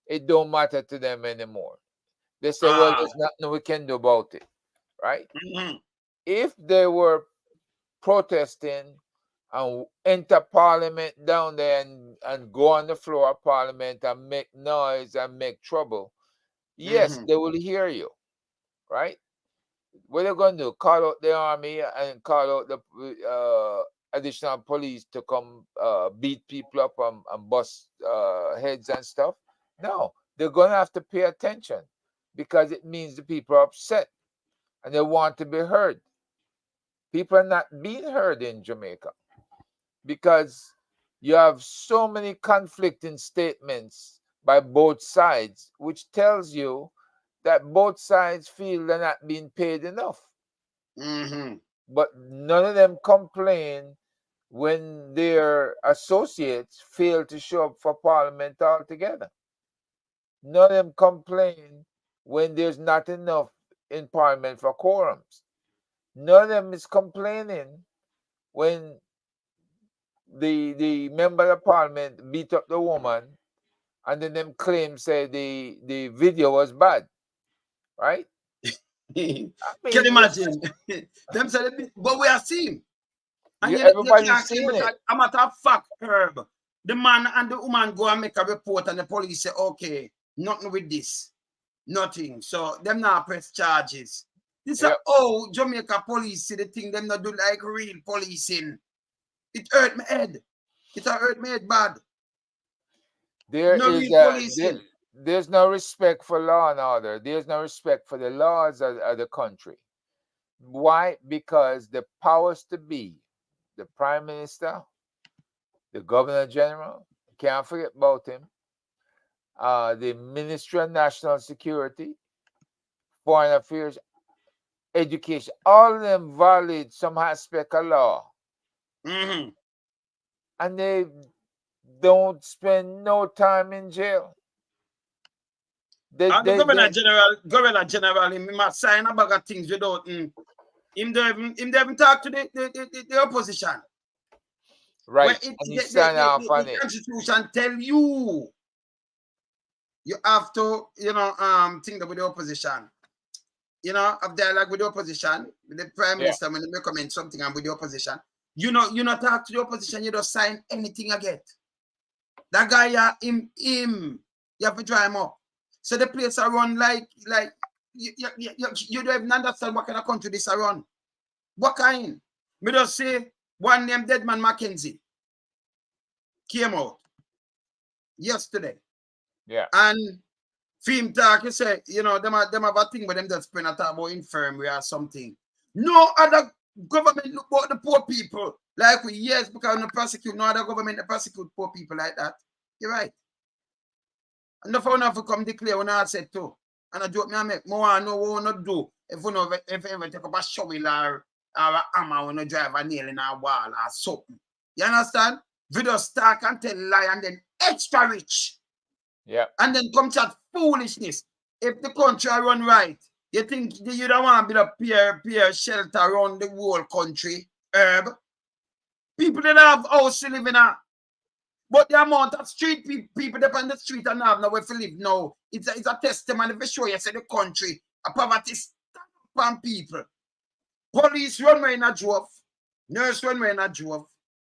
It don't matter to them anymore. They say, well, there's nothing we can do about it, right? If they were protesting and enter parliament down there and go on the floor of parliament and make noise and make trouble, yes, they will hear you, right? What they're going to do? Call out the army and call out the additional police to come beat people up and bust heads and stuff? No, they're going to have to pay attention, because it means the people are upset and they want to be heard. People are not being heard in Jamaica because you have so many conflicting statements by both sides, which tells you that both sides feel they're not being paid enough. But none of them complain when their associates fail to show up for parliament altogether. None of them complain when there's not enough in parliament for quorums. None of them is complaining when the member of parliament beat up the woman and then them claim say the video was bad, right? Can you imagine? Them say, but we are seeing. And everybody's seeing it. A matter of fact, Herb, the man and the woman go and make a report and the police say, okay, nothing with this. Nothing. So them not press charges. This is how Jamaica police see the thing them not do like real policing. It hurt my head. It hurt my head bad. There's no respect for law and order. There's no respect for the laws of the country. Why? Because the powers to be, the Prime Minister, the Governor General, can't forget about him, the Ministry of National Security, Foreign Affairs, Education, all of them violate some aspect of law. And they don't spend no time in jail. Governor General, he must sign a bag of things without him. Him even talk to the opposition. Right. And he sign off on it. The Constitution tell you have to, think with the opposition. Have dialogue with the opposition, with the Prime Minister when they recommend something and with the opposition. You not talk to the opposition, you don't sign anything again. That guy, you You have to dry them up. So the place I run like you don't even understand what kind of country this I run. What kind? Me just say one named Deadman Mackenzie came out yesterday. Yeah. And film talk, you say, you know, them have a thing where them just spend a talk about infirmary or something. No other government look about the poor people like we, yes, because no prosecute, no other government to prosecute poor people like that. You're right. And the phone have to come declare when I said too. And I joke me I make more I know what not do if you know if ever take up a shovel or a hammer when you drive a nail in a wall or something. You understand? Video start and tell lie and then extra rich. Yeah. And then come chat foolishness. If the country run right, you think you don't want to build a peer shelter around the whole country, herb. People that have house to live in a. But the amount of street people that on the street and have nowhere to live now, it's a testimony for sure. You say the country, a poverty stand up on people. Police runway in a drove, nurse runway in a drove,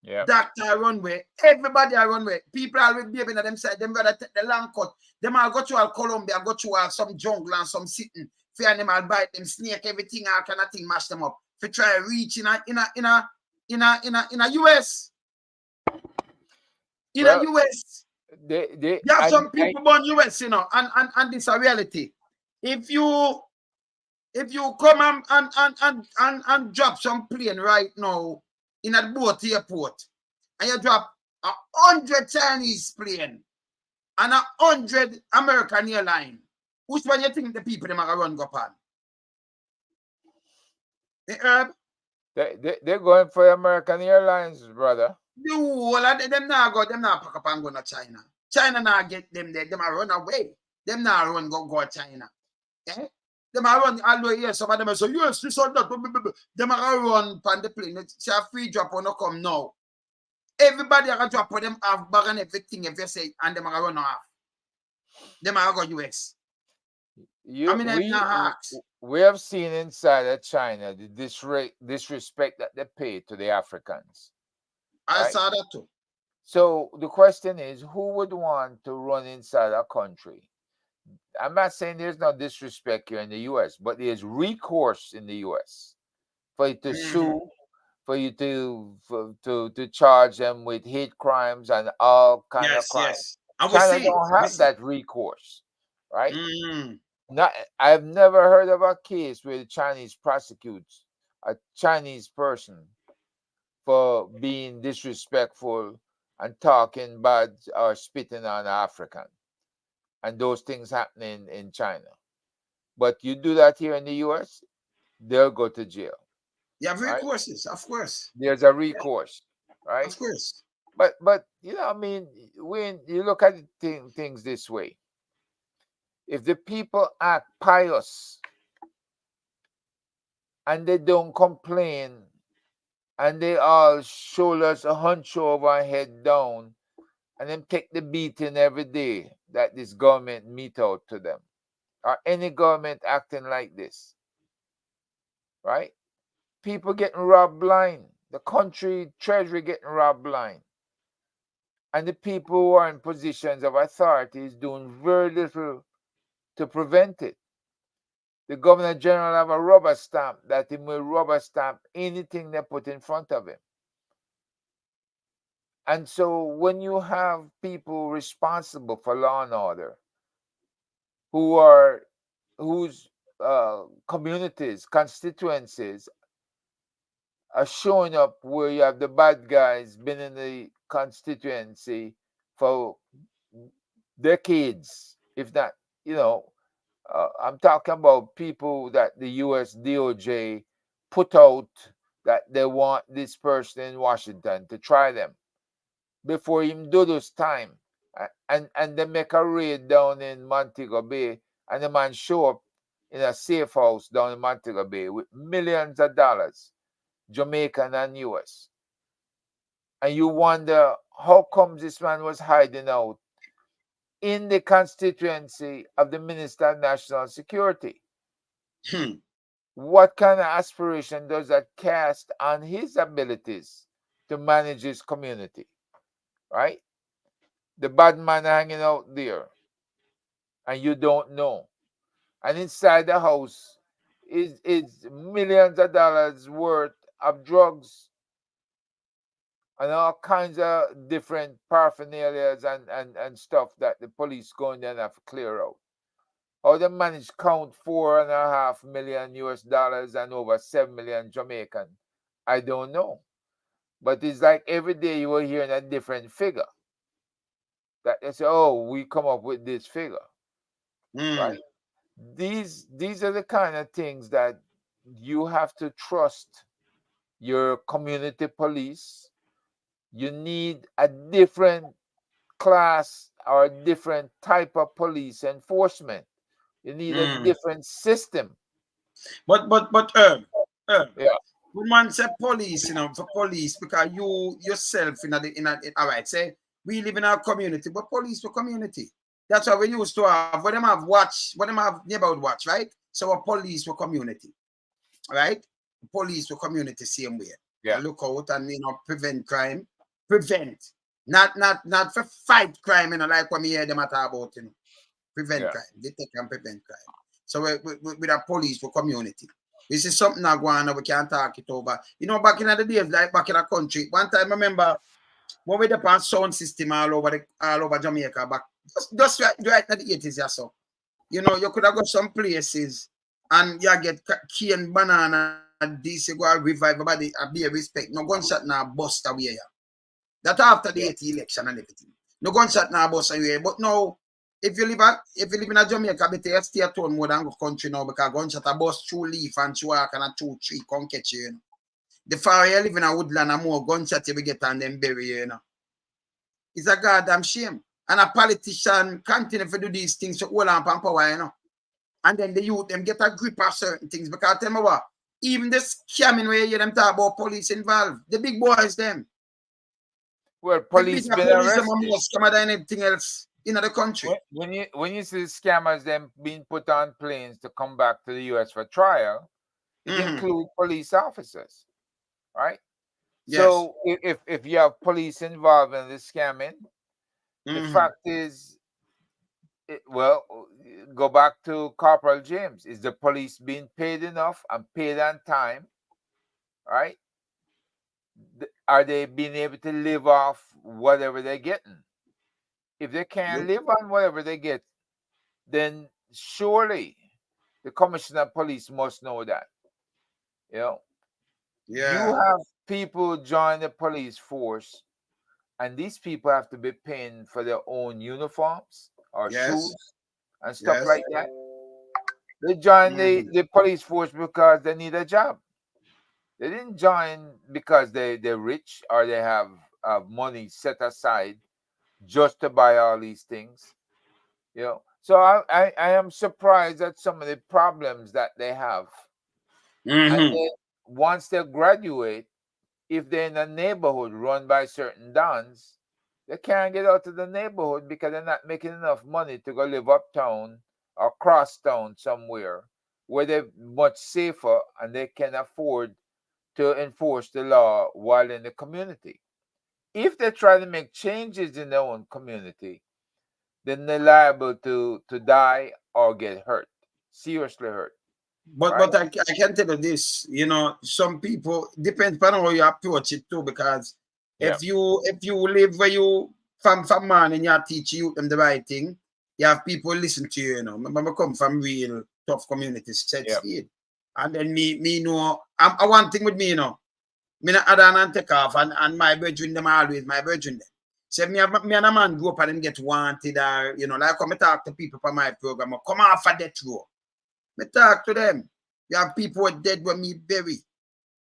Yeah. doctor runway, everybody are runway. People are with baby in them side, them gotta take the long cut. Them all go to all Colombia, go to all some jungle and some sitting. Fear them all bite them, snake everything, all kind of thing, mash them up. For try reach in a US. In Well, a US. they There are some people born US, you know, and this is a reality. If you come and drop some plane right now in a boat airport, and you drop 100 Chinese plane and 100 American airline, which one you think the people them are run go on? Herb? They're going for American Airlines, brother. The whole of them now pack up and go to China. China now get them there, them are run away. Them now run go China. Eh? Them are run all the way here. Some of them are so US this or that. Them are run on the plane. It's a free drop when come now. Everybody are drop for them half bag and everything if you say and them are run off. Them are go US. We have seen inside of China the disrespect that they pay to the Africans. I right? saw that too. So the question is, who would want to run inside a country? I'm not saying there's no disrespect here in the U.S., but there's recourse in the U.S. for you to sue, for you to charge them with hate crimes and all kind of crimes. Yes. China don't have that recourse, right? I've never heard of a case where the Chinese prosecutes a Chinese person for being disrespectful and talking bad or spitting on African, and those things happening in China. But you do that here in the US, they'll go to jail. You have recourses, of course. There's a recourse, right? Of course. But you know, I mean, when you look at things this way, if the people act pious and they don't complain and they all shoulders a hunch over and head down and then take the beating every day that this government mete out to them, or any government acting like this, right? People getting robbed blind, the country treasury getting robbed blind, and the people who are in positions of authority is doing very little to prevent it. The governor general have a rubber stamp that he will rubber stamp anything they put in front of him. And so when you have people responsible for law and order whose communities, constituencies are showing up where you have the bad guys been in the constituency for decades, if not, I'm talking about people that the US DOJ put out that they want this person in Washington to try them before him do this time. And they make a raid down in Montego Bay, and the man show up in a safe house down in Montego Bay with millions of dollars, Jamaican and US. And you wonder how come this man was hiding out in the constituency of the Minister of National Security. What kind of aspiration does that cast on his abilities to manage his community, right? The bad man hanging out there. and you don't know. And inside the house is millions of dollars worth of drugs and all kinds of different paraphernalias and stuff that the police go in there and have to clear out. How they manage count $4.5 million US and over 7 million Jamaican, I don't know. But it's like every day you will hear a different figure. That they say, oh, we come up with this figure. Right? These are the kind of things that you have to trust your community police. You need a different class or a different type of police enforcement. You need a different system. But Yeah. when man say police, for police, because you yourself all right, say we live in our community, but police for community. That's why we used to have when them have neighborhood watch, right? So a police for community, right? Police for community same way. Yeah. Look out and prevent crime. Prevent. Not for fight crime, like what me hear them talk about, Prevent crime. Detect and prevent crime. So with a police for community. This is something that go on, we can't talk it over. Back in the days, like back in the country, one time I remember when we had a sound system all over Jamaica, back just right at the 80s or so. You could have got some places and you get key and banana, this you go revive everybody, be a respect. No gunshot now bust away. Yeah. That after the 80 election and everything. No gunshot now bust away. But now, if you live in a Jamaica, better you stay at home more than go country now because gunshot a bust through leaf and through walk and a 2, 3 come catch you. The far you live in a woodland and more gunshot you will get and then bury you. It's a goddamn shame. And a politician continue to do these things to hold on power, And then the youth them get a grip of certain things because tell me what, even this scamming where you hear them talk about police involved, the big boys them. Well, police been arrested. More scammer than anything else in the country. When you see scammers them being put on planes to come back to the US for trial, it includes police officers, right? Yes. So if you have police involved in the scamming, the fact is, go back to Corporal James. Is the police being paid enough and paid on time, right? Are they being able to live off whatever they're getting? If they can't live on whatever they get, then surely the commissioner of police must know that. You have people join the police force, and these people have to be paying for their own uniforms or shoes and stuff like that. They join the police force because they need a job. They didn't join because they're rich or they have money set aside just to buy all these things. So I am surprised at some of the problems that they have. And then once they graduate, if they're in a neighborhood run by certain dons, they can't get out of the neighborhood because they're not making enough money to go live uptown or cross town somewhere where they're much safer and they can afford to enforce the law while in the community. If they try to make changes in their own community, then they're liable to die or get hurt, seriously hurt. But I can tell you this, some people depends on how you approach it too, because if you live where you from man and you teach you them the right thing, you have people listen to you. Remember, I come from real tough communities, and then me know. I one thing with me, me not add on and take off, and my brethren them always my brethren them. So me and a man grow up and them get wanted, or like when I talk to people for my program, I come off of death row. Me talk to them. You have people who are dead when me bury.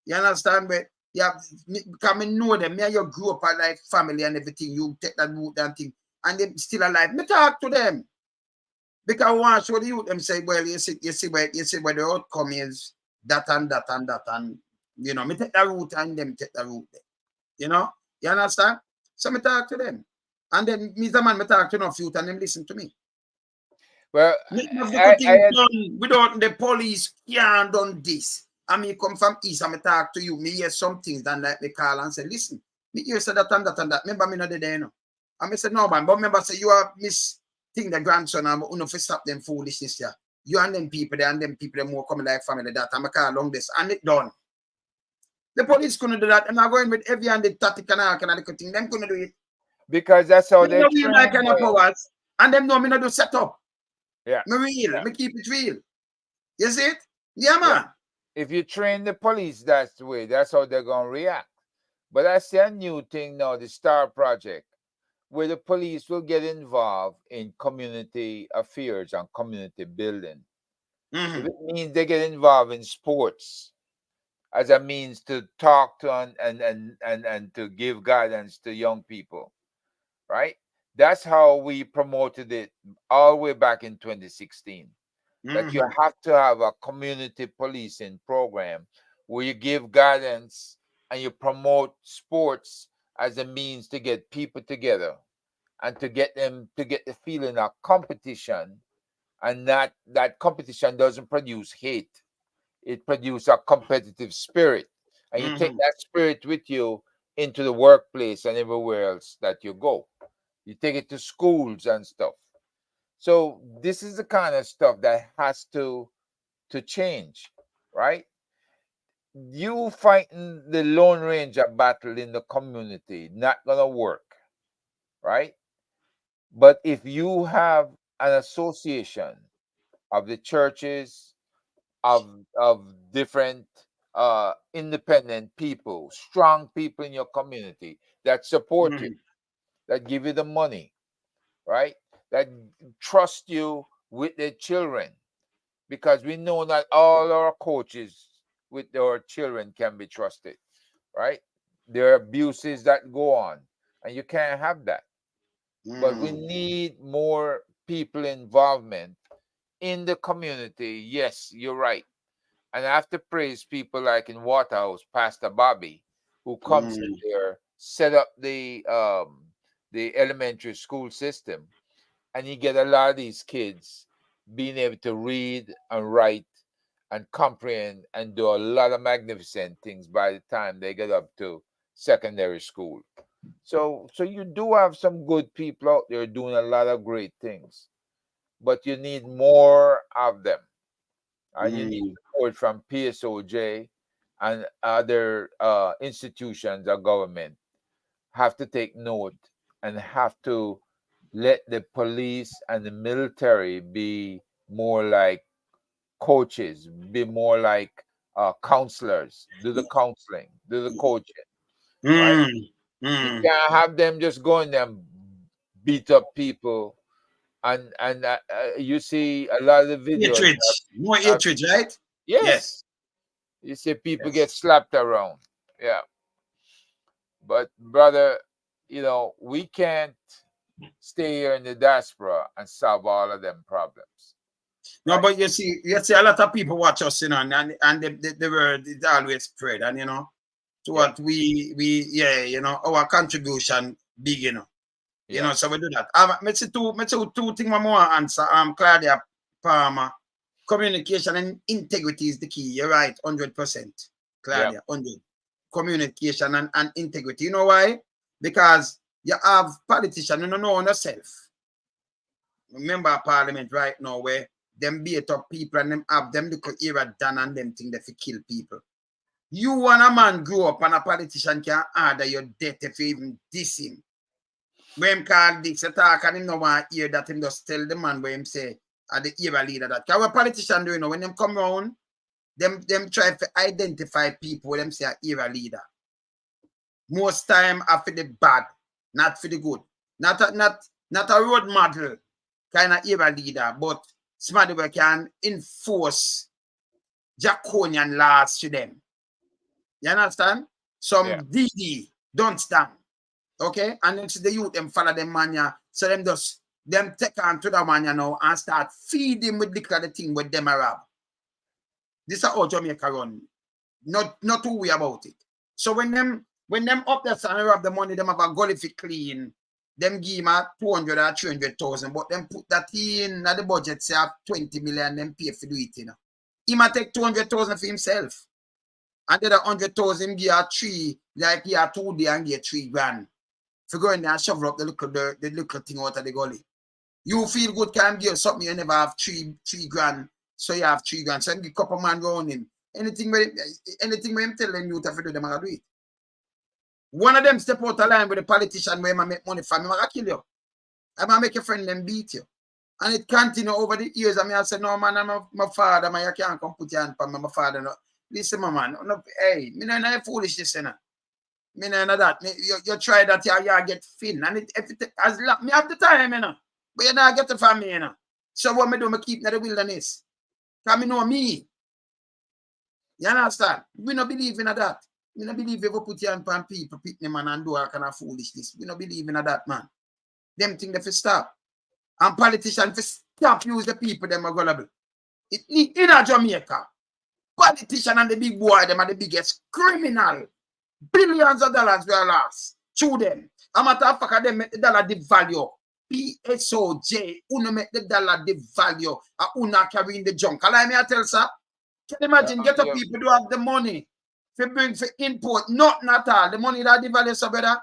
You understand? But you have because me know them. Me and you grew up like family and everything. You take that root and thing, and they still alive. Me talk to them. Because I want to show the youth them say, well, you see where the outcome is that and that and that, and me take the route and them take the route there. You understand? So me talk to them. And then me the man me talk to enough youth and them listen to me. Well, without the police can't done this. I mean, come from east and me talk to you. Me hear some things and like me call and say, listen, me hear say that and that and that. Remember me not there, And me say, no man, but remember say you are think the grandson and you know to stop them foolishness here. You and them people there and them people them more coming like family that I'm a car along this and it done. The police couldn't do that, and I'm going with heavy and the tactic and all kind of thing. Them couldn't do it. Because that's how they know train. my kind of powers, and them know me not do set up. Yeah. Me real, me keep it real. You see it? Yeah, man. Yeah. If you train the police that way, that's how they're gonna react. But I see a new thing now, the STAR project, where the police will get involved in community affairs and community building. If it means they get involved in sports as a means to talk to and to give guidance to young people, right? That's how we promoted it all the way back in 2016. That you have to have a community policing program where you give guidance and you promote sports as a means to get people together and to get them to get the feeling of competition, and that competition doesn't produce hate. It produces a competitive spirit, and you take that spirit with you into the workplace and everywhere else that you go. You take it to schools and stuff. So this is the kind of stuff that has to change, right? You fighting the Lone Ranger battle in the community, not gonna work, right? But if you have an association of the churches, of different independent people, strong people in your community that support you, that give you the money, right? That trust you with their children, because we know that all our coaches with their children can be trusted, right? There are abuses that go on, and you can't have that. But we need more people involvement in the community. Yes, you're right. And I have to praise people like in Waterhouse, Pastor Bobby, who comes in there, set up the elementary school system, and you get a lot of these kids being able to read and write and comprehend and do a lot of magnificent things by the time they get up to secondary school. So you do have some good people out there doing a lot of great things, but you need more of them. And you need support from PSOJ and other institutions of government have to take note and have to let the police and the military be more like coaches, be more like counselors, do the counseling, do the coaching, right? You can't have them just going there and beat up people. And you see a lot of the videos. Hatred. More hatred, right? Yes. You see people get slapped around. Yeah. But brother, we can't stay here in the diaspora and solve all of them problems. No, but you see a lot of people watch us, and the word is always spread, and to what we our contribution big, you know, so we do that. Me say two things I more answer. Claudia Palmer, communication and integrity is the key. You're right, 100%, Claudia, 100. Communication and integrity. You know why? Because you have politicians who don't know yourself. Remember Parliament right now where them beat up people and them have them little era done and them think they fi kill people. You and a man grow up and a politician can order your death if you even diss him. When him call Dix attack and him no want hear that, him just tell the man where him say the era leader that. Because what politician do, when them come around, them try to identify people where them say a era leader. Most time are for the bad, not for the good. Not a road model kind of era leader, but somebody who can enforce draconian laws to them. You understand? Some DD don't stand. Okay? And then the youth them follow them man, so them take on to the man now and start feeding with the thing with them Arab. This is how Jamaica run. Not too way about it. So when them up there and have the money, them have a goal if it clean, them give him 200 or 300,000, but them put that in the budget, say 20 million, them pay for do it, He might take 200,000 for himself. And then 100,000 him give a 3, like he had 2 days and get 3 grand. For go in there and shovel up the little thing out of the gully. You feel good, can give something you never have three grand. So you have 3 grand. So you give couple man round him. Anything where him tell them you have to do them, I do it. One of them step out of line with the politician where I make money from him, I kill you. I'm gonna make your friend them beat you. And it continue over the years. I mean, I said, no, man, I'm my father, man, you can't come put your hand on my father. No. Listen, my man, no, hey, me no foolishness, you know. Me no that. You try that, you get thin. And as long, me have the time, you know. But you not get it from me, you know. So what me do, me keep in the wilderness. Because me know me. You understand? We don't believe in that. We don't believe if you put your hand on people, pick them man and do all kind of foolishness. We don't believe in that, man. Them things they fi stop. And politicians fi stop use the people them are gullible. In a Jamaica, politicians and the big boy, them are the biggest criminal. Billions of dollars were lost through them. A matter of fact, them make the dollar devalue. PSOJ, uno make the dollar devalue. Uno carrying the junk. Allow me to tell sir. Can you imagine get up people who have the money for bring for import, nothing at all. The money that devalue so better.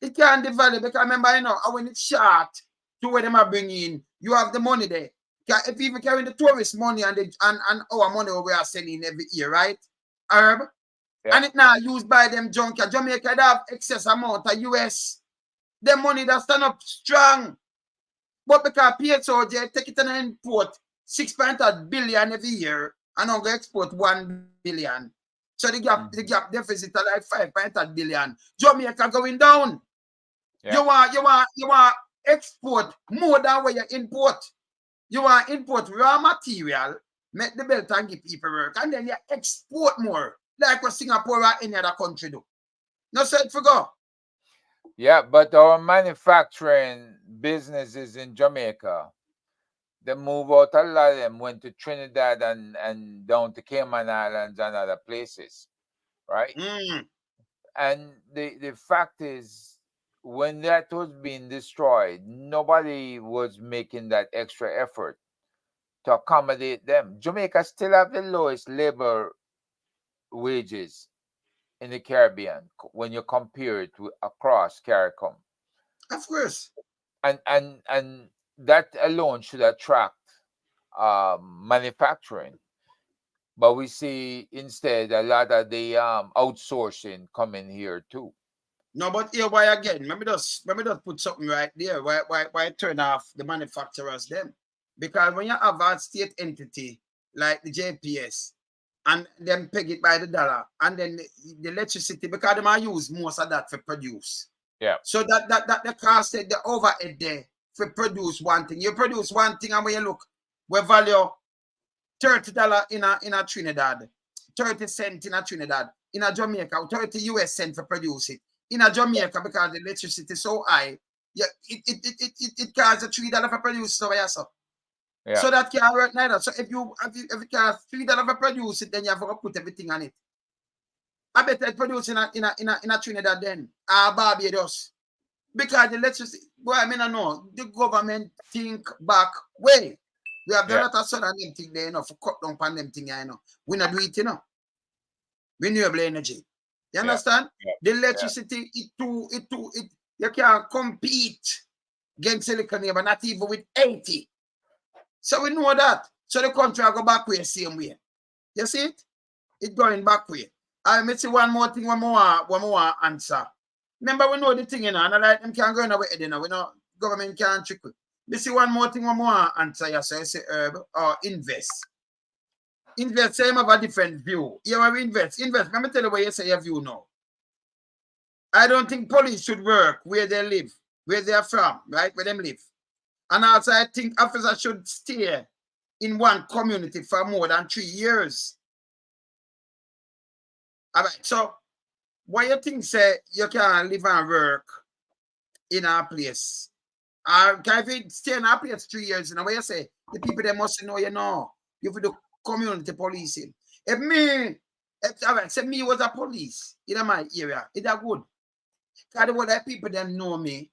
It can't devalue because remember, you know, when it's short to where them are bringing, you have the money there. If people carrying the tourist money and our money we are sending every year, right? Herb? Yeah. And it now used by them junker. Jamaica they have excess amount of US. The money that stand up strong. But because PSOJ take it and import 6.8 billion every year and now go export 1 billion. So the gap deficit is like 5.8 billion. Jamaica going down. Yeah. You want export more than what you import. You want import raw material, make the belt and give people work, and then you export more, like what Singapore or any other country do. No said for go. Yeah, but our manufacturing businesses in Jamaica, they move out a lot of them, went to Trinidad and down to Cayman Islands and other places, right? And the fact is, when that was being destroyed, nobody was making that extra effort to accommodate them. Jamaica still have the lowest labor wages in the Caribbean when you compare it with across CARICOM. Of course. And that alone should attract manufacturing. But we see instead a lot of the outsourcing coming here too. No, but here why again? Let me just put something right there. Why turn off the manufacturers them? Because when you have a state entity like the JPS and them peg it by the dollar and then the electricity, because they might use most of that for produce. Yeah. So that the cost the overhead there for produce one thing. You produce one thing and when you look, we value $30 in a Trinidad, 30 cents in a Trinidad, in a Jamaica, 30 US cents for produce it. In a Jamaica, because the electricity is so high, yeah, it costs $3 for produce so yeah, so. Yeah. So that can't work neither. So if it costs $3 for produce it, then you have to put everything on it. I bet it produce in a Trinidad then, Barbados. Because the electricity, boy, I mean I know the government think back way. We have done a lot of sun and them thing there, you know, for cut down on them thing, you know. We not do it, you know. Renewable energy. You understand? Yeah. The electricity, you can't compete against Silicon Neighbor, not even with 80. So we know that. So the country will go back way same way. You see it? It's going back way. I may say one more thing, one more answer. Remember, we know the thing, you know, and like them can't go in our head, you know, we know government can't trick it. You see one more thing, one more answer, you say herb or invest. Invest, say you have a different view. You have invest. Let me tell you what you say your view now. I don't think police should work where they live, where they are from, right? Where them live. And also I think officers should stay in one community for more than 3 years. All right, so what you think say you can live and work in a place? Can you stay in a place 3 years? You know what you say? The people they must know you know. You have to do community policing. If me was a police in my area, it's a good. Because the other people them know me.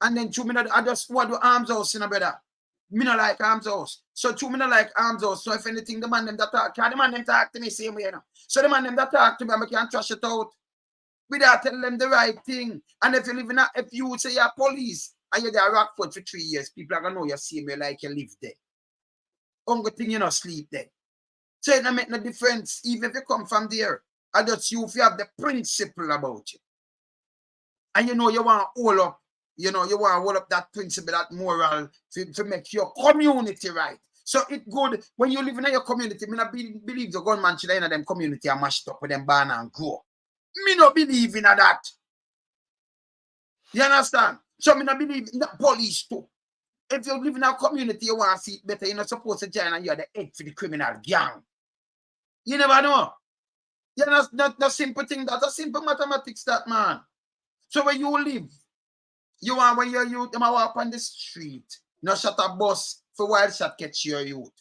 And then I just want to do arms house, you know, brother. Me not like arms house. So me not like arms house. So if anything, the man them that talk, the man them talk to me same way, you know. So the man them that talk to me, I can trash it out. Without telling them the right thing. And if you live in if you say you're police and you're there Rockford for 3 years, people are gonna know you see me like you live there. Only thing you not sleep there. So it don't make no difference, even if you come from there. I just you if you have the principle about you. And you know you want to hold up, you know, you want to hold up that principle, that moral to make your community right. So it's good when you live in your community. Me not believe the gunman should in them community are mashed up with them ban and grow. Me not believe in that. You understand? So me not believe in the police too. If you live in a community, you want to see it better, you're not supposed to join and you're the head for the criminal gang. You never know. Yeah, that's not the simple thing. That's a simple mathematics, that man. So when you live, you are when you're youth, you walk on the street, no shut a bus for wild shot catch your youth.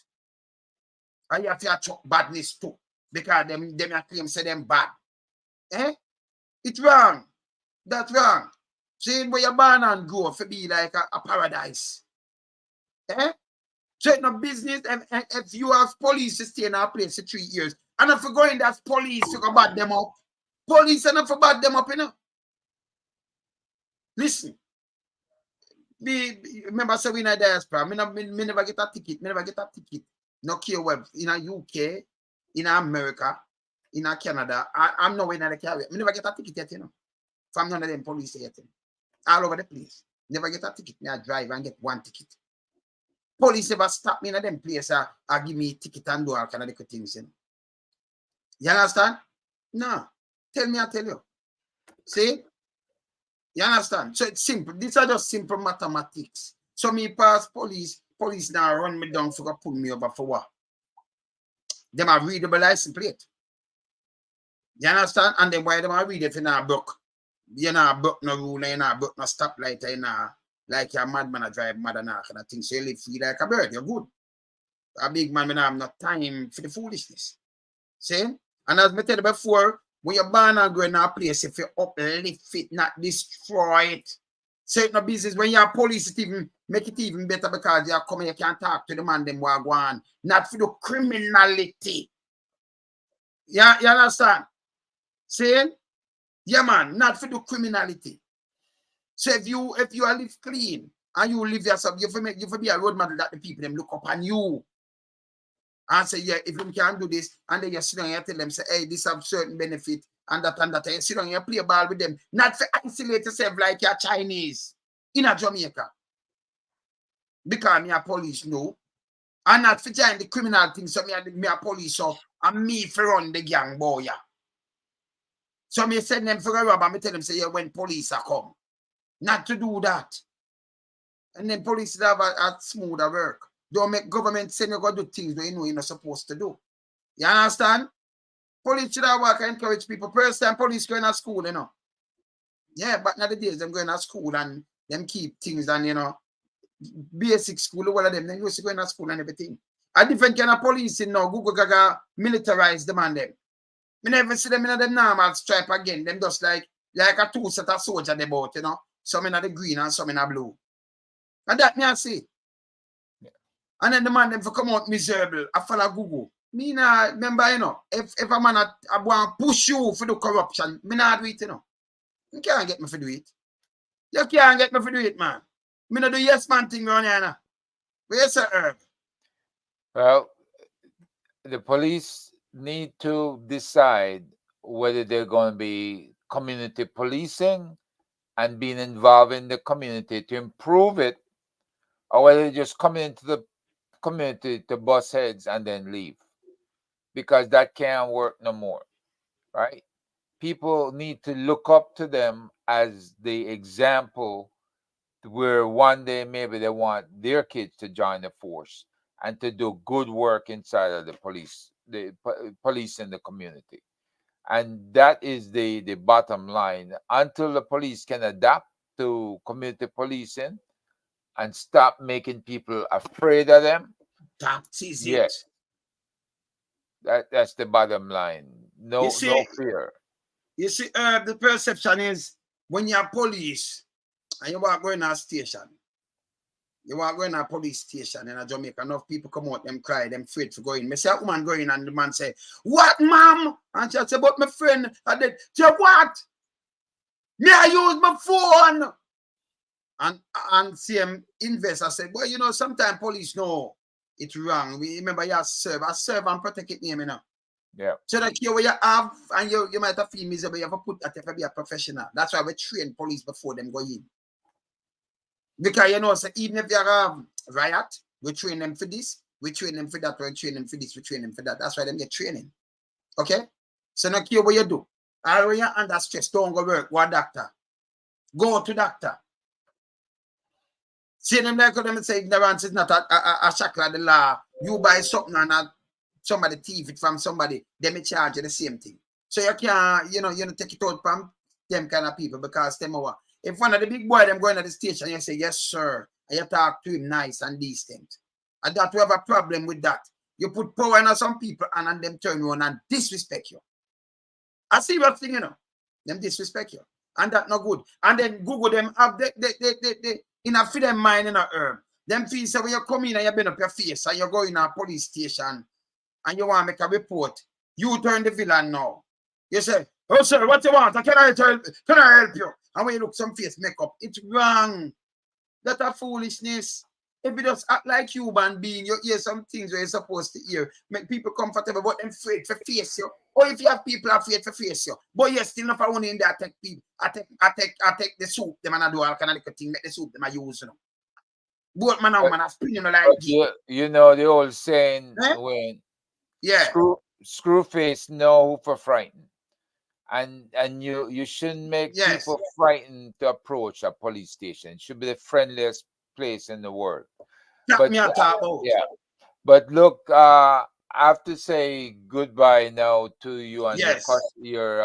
And you have to talk badness too. Because them claim say them bad. Eh? It's wrong. That's wrong. See where you're born and grow to be like a paradise. Eh? So it's no business if you have police to stay in our place for 3 years. And if you go in that police, you can bad them up. Police enough for bad them up, you know. Listen. Remember say we in a diaspora. Me never get a ticket. Me never get a ticket. No care web in a UK, in America, in a Canada. I'm nowhere in the Caribbean. Me never get a ticket yet, you know. From none of them police yet. You know. All over the place. Never get a ticket. Me I drive and get 1 ticket. Police never stop me in them place and give me a ticket and do all kind of things. You know. You understand? No. Tell me, I tell you. See? You understand? So it's simple. These are just simple mathematics. So me pass police now run me down for pull me over for what? Them are readable license plate. You understand? And then why them are read if you not broke? You not broke no rule, you not broke no stoplight, you not like your madman a drive mad and all kind of thing. So you live free like a bird, you're good. A big man may not have no time for the foolishness. See? And as I tell you before, when you're born and going to a place, if you uplift it, not destroy it. So it's no business when you're police, it even make it even better because you're coming, you can talk to the man them who are going, not for the criminality. Yeah, you understand? See? Yeah, man, not for the criminality. So if you are live clean and you live yourself, you for be a road model that the people them look up on you. And say, yeah, if you can do this, and then you sit down and tell them, say, hey, this have certain benefit, and that, and you sit down and you play ball with them, not to isolate yourself like you're Chinese in a Jamaica. Because me a police, no. And not for join the criminal thing, so me a police, so and me for run the gang, boy, yeah. So me send them for a rob, and me tell them, say, yeah, when police are come. Not to do that. And then police have a smoother work. Don't make government say you go do things that you know you're not supposed to do. You understand? Police should have work and encourage people. First time police going to school, you know. Yeah, but nowadays them going to school and them keep things and, you know, basic school, all of them used to go to school and everything. A different kind of police, you know, Google Gaga militarize them and them. We never see them in the normal stripe again. Them just like a two set of soldier they bought, you know. Some in the green and some in the blue. And that me I see. And then the man them for come out miserable. I follow Google. Me nah remember, you know, if a man I want to push you for the corruption, me not do it, you know. You can't get me for do it. You can't get me for do it, man. Me not do yes man thing around here now. Where's the herb? Well, the police need to decide whether they're going to be community policing and being involved in the community to improve it, or whether they just come into the community to bust heads and then leave, because that can't work no more, right? People need to look up to them as the example where one day maybe they want their kids to join the force and to do good work inside of the police in the community. And that is the bottom line. Until the police can adapt to community policing and stop making people afraid of them. That is it. Yes. That's the bottom line. No fear. You see, the perception is when you're police and you are going to a station, you are going to a police station in Jamaica, enough people come out, them cry, them afraid to go in. Me say a woman go in and the man say, what, ma'am? And she say, but my friend, I did. Say, what? Me I use my phone. And same investor said, well, you know, sometimes police know it's wrong. We remember you serve and protect it name, you know. Yeah. So that you where you have and you might have feel miserable, you have to put that if you be a professional. That's why we train police before them go in. Because you know, so even if you have riot, we train them for this, we train them for that, we train them for this, we train them for that. That's why them get training. Okay? So now care what you do. All when you're under stress, don't go work, go a doctor. Go to doctor. See them like them say ignorance is not a shackle of the law. You buy something and somebody thief it from somebody, they may charge you the same thing. So you can't, you know, take it out from them kind of people because them over. If one of the big boy them going to the station, you say, yes, sir, and you talk to him nice and decent. And that we have a problem with that. You put power in some people and them turn around and disrespect you. I see what thing, you know. Them disrespect you. And that not good. And then Google them have the in a them mind in a herb. Them feel say when you come in and you bend up your face and you go in a police station and you want to make a report, you turn the villain now. You say, oh sir, what you want? Can I help you? And when you look some face makeup, it's wrong. That's a foolishness. If you just act like human being, you hear some things where you're supposed to hear. Make people comfortable, but them afraid to face you. Or if you have people afraid to face you, but you're still not only in there, I take people, I take the soup, them and I do all kind of little thing, make the soup them I use, you know. Both man and woman are spinning like you know the old saying when yeah. Screw face know who for frightened. And you shouldn't make people frightened to approach a police station. It should be the friendliest place in the world. But but look, I have to say goodbye now to you and your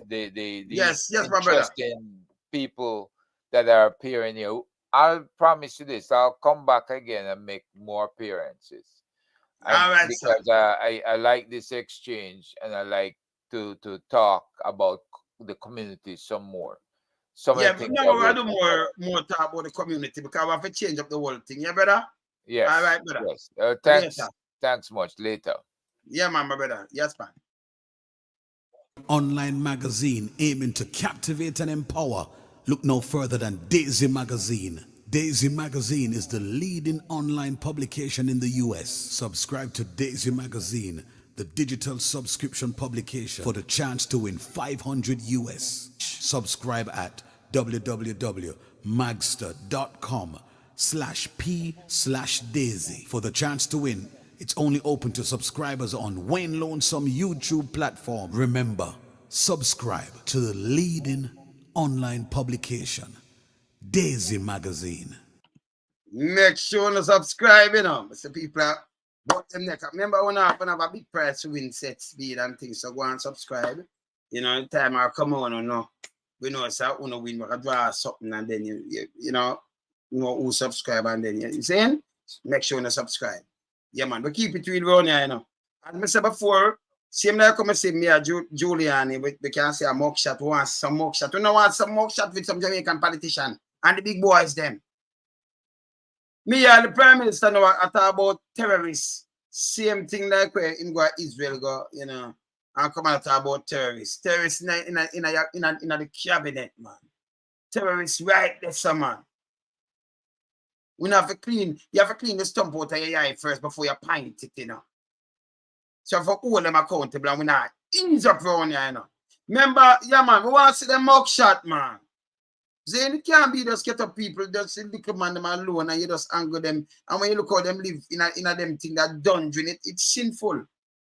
the interesting people that are appearing here. I'll promise you this: I'll come back again and make more appearances. All right, because I like this exchange and I like to talk about the community some more. Yeah, but now I do more talk about the community because I have to change up the whole thing. Yeah, brother? Yes. All right, brother. Yes. Thanks much. Later. Yeah, man, my brother. Yes, man. Online magazine aiming to captivate and empower. Look no further than Daisy Magazine. Daisy Magazine is the leading online publication in the US. Subscribe to Daisy Magazine, the digital subscription publication, for the chance to win $500 US. Subscribe at www.magster.com/p/Daisy for the chance to win. It's only open to subscribers on Wayne Lonesome YouTube platform. Remember, subscribe to the leading online publication, Daisy Magazine. Make sure to subscribe, you know. So people are but them neck up. Remember when I have a big price to win set speed and things, so go and subscribe. You know, time I come on or no. We know it's a win, we can draw something and then you know who subscribe and then you saying? Make sure to subscribe. Yeah, man. We keep it real around here, you know. And I said before, same like come and say me a Giuliani, we can say a mug shot, we want some mug shot. We don't want some mug shot with some Jamaican politician and the big boys them. Me and the Prime Minister now I talk about terrorists. Same thing like where him go Israel go, you know, and come and talk about terrorists. Terrorists in the cabinet, man. Terrorists right there, some man. We have to clean, you have to clean the stump out of your eye first before you pint it, you know. So for all them accountable and we not ease up around here, you know. Remember, yeah man, we want to see them mug shot, man. Then it can't be just get up people, just little man them alone and you just anger them. And when you look how them live in a them thing that dungeon, it's sinful.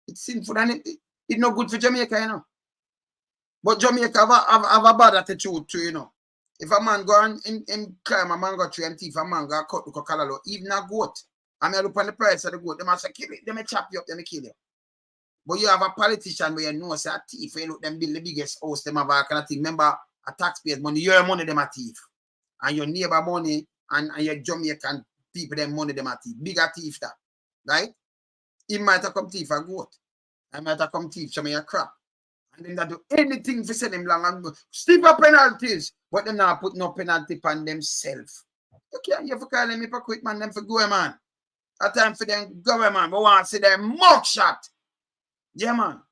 It's sinful and it's not good for Jamaica, you know. But Jamaica have a bad attitude too, you know. If a man go and climb a mango tree and thief a mango, cut the calalo, even a goat, I mean, look on the price of the goat, they must say, kill it, they may chop you up, they may kill you. But you have a politician where you know, say, a thief, you look them build the biggest house, them have a kind of thing. Remember, a taxpayer's money, your money, them a thief. And your neighbor money, and your Jamaican people, them money, them a thief. Bigger thief that, right? He might have come thief a goat. I might have come thief some of your crap. And then they do anything for send them long and steeper penalties, but them not put no penalty on themselves. Okay, you have to call them hypocrite, man, them for go, man. A time for them go, man. We want to see them mug shot. Yeah, man.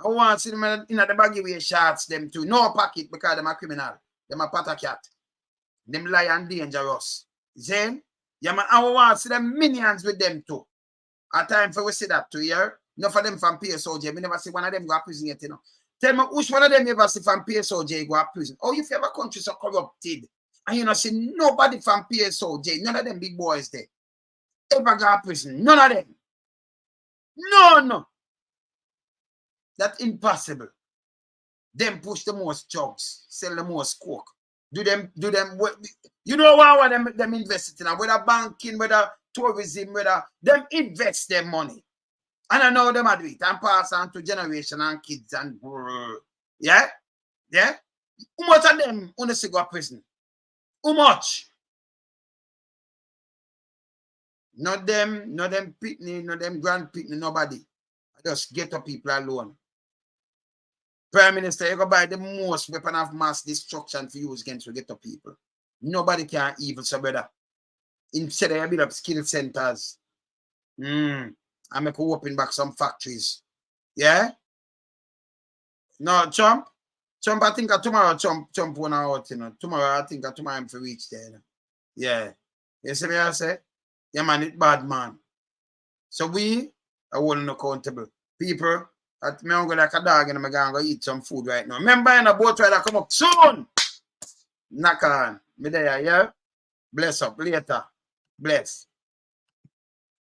I want to see them in the baggy way shots them too. No pocket because them a criminal. Them a pata cat. Them lion dangerous. Then, yeah, man, I want to see them minions with them too. At time for we see that too, yeah? Enough of them from PSOJ. Me never see one of them go to prison yet, you know. Tell me, which one of them you ever see from PSOJ go to prison? Oh, if you have a country so corrupted, and you know, see nobody from PSOJ, none of them big boys there, ever go to prison. None of them. No. That's impossible. Them push the most drugs, sell the most coke. Do them, you know why them invest in, whether banking, whether tourism, whether them invest their money. And I know them do it and pass on to generation and kids and yeah? Yeah? How much of them want to go to prison? How much? Not them pitney, not them grand pitney, nobody. Just get up people alone. Prime Minister, you go buy the most weapon of mass destruction for use against get up people. Nobody can evil so brother. Instead of build up skill centers. And make open back some factories. Yeah? No, Trump, I think tomorrow Trump won out, you know. Tomorrow, I think tomorrow I'm for reach there. You know? Yeah. You see me I say? Yeah, man, it's bad, man. So we are holding accountable. People, at me I'm going like a dog and I'm going to eat some food right now. Remember, in a boat ride that come up soon. Knock on. Me there, yeah? Bless up later. Bless.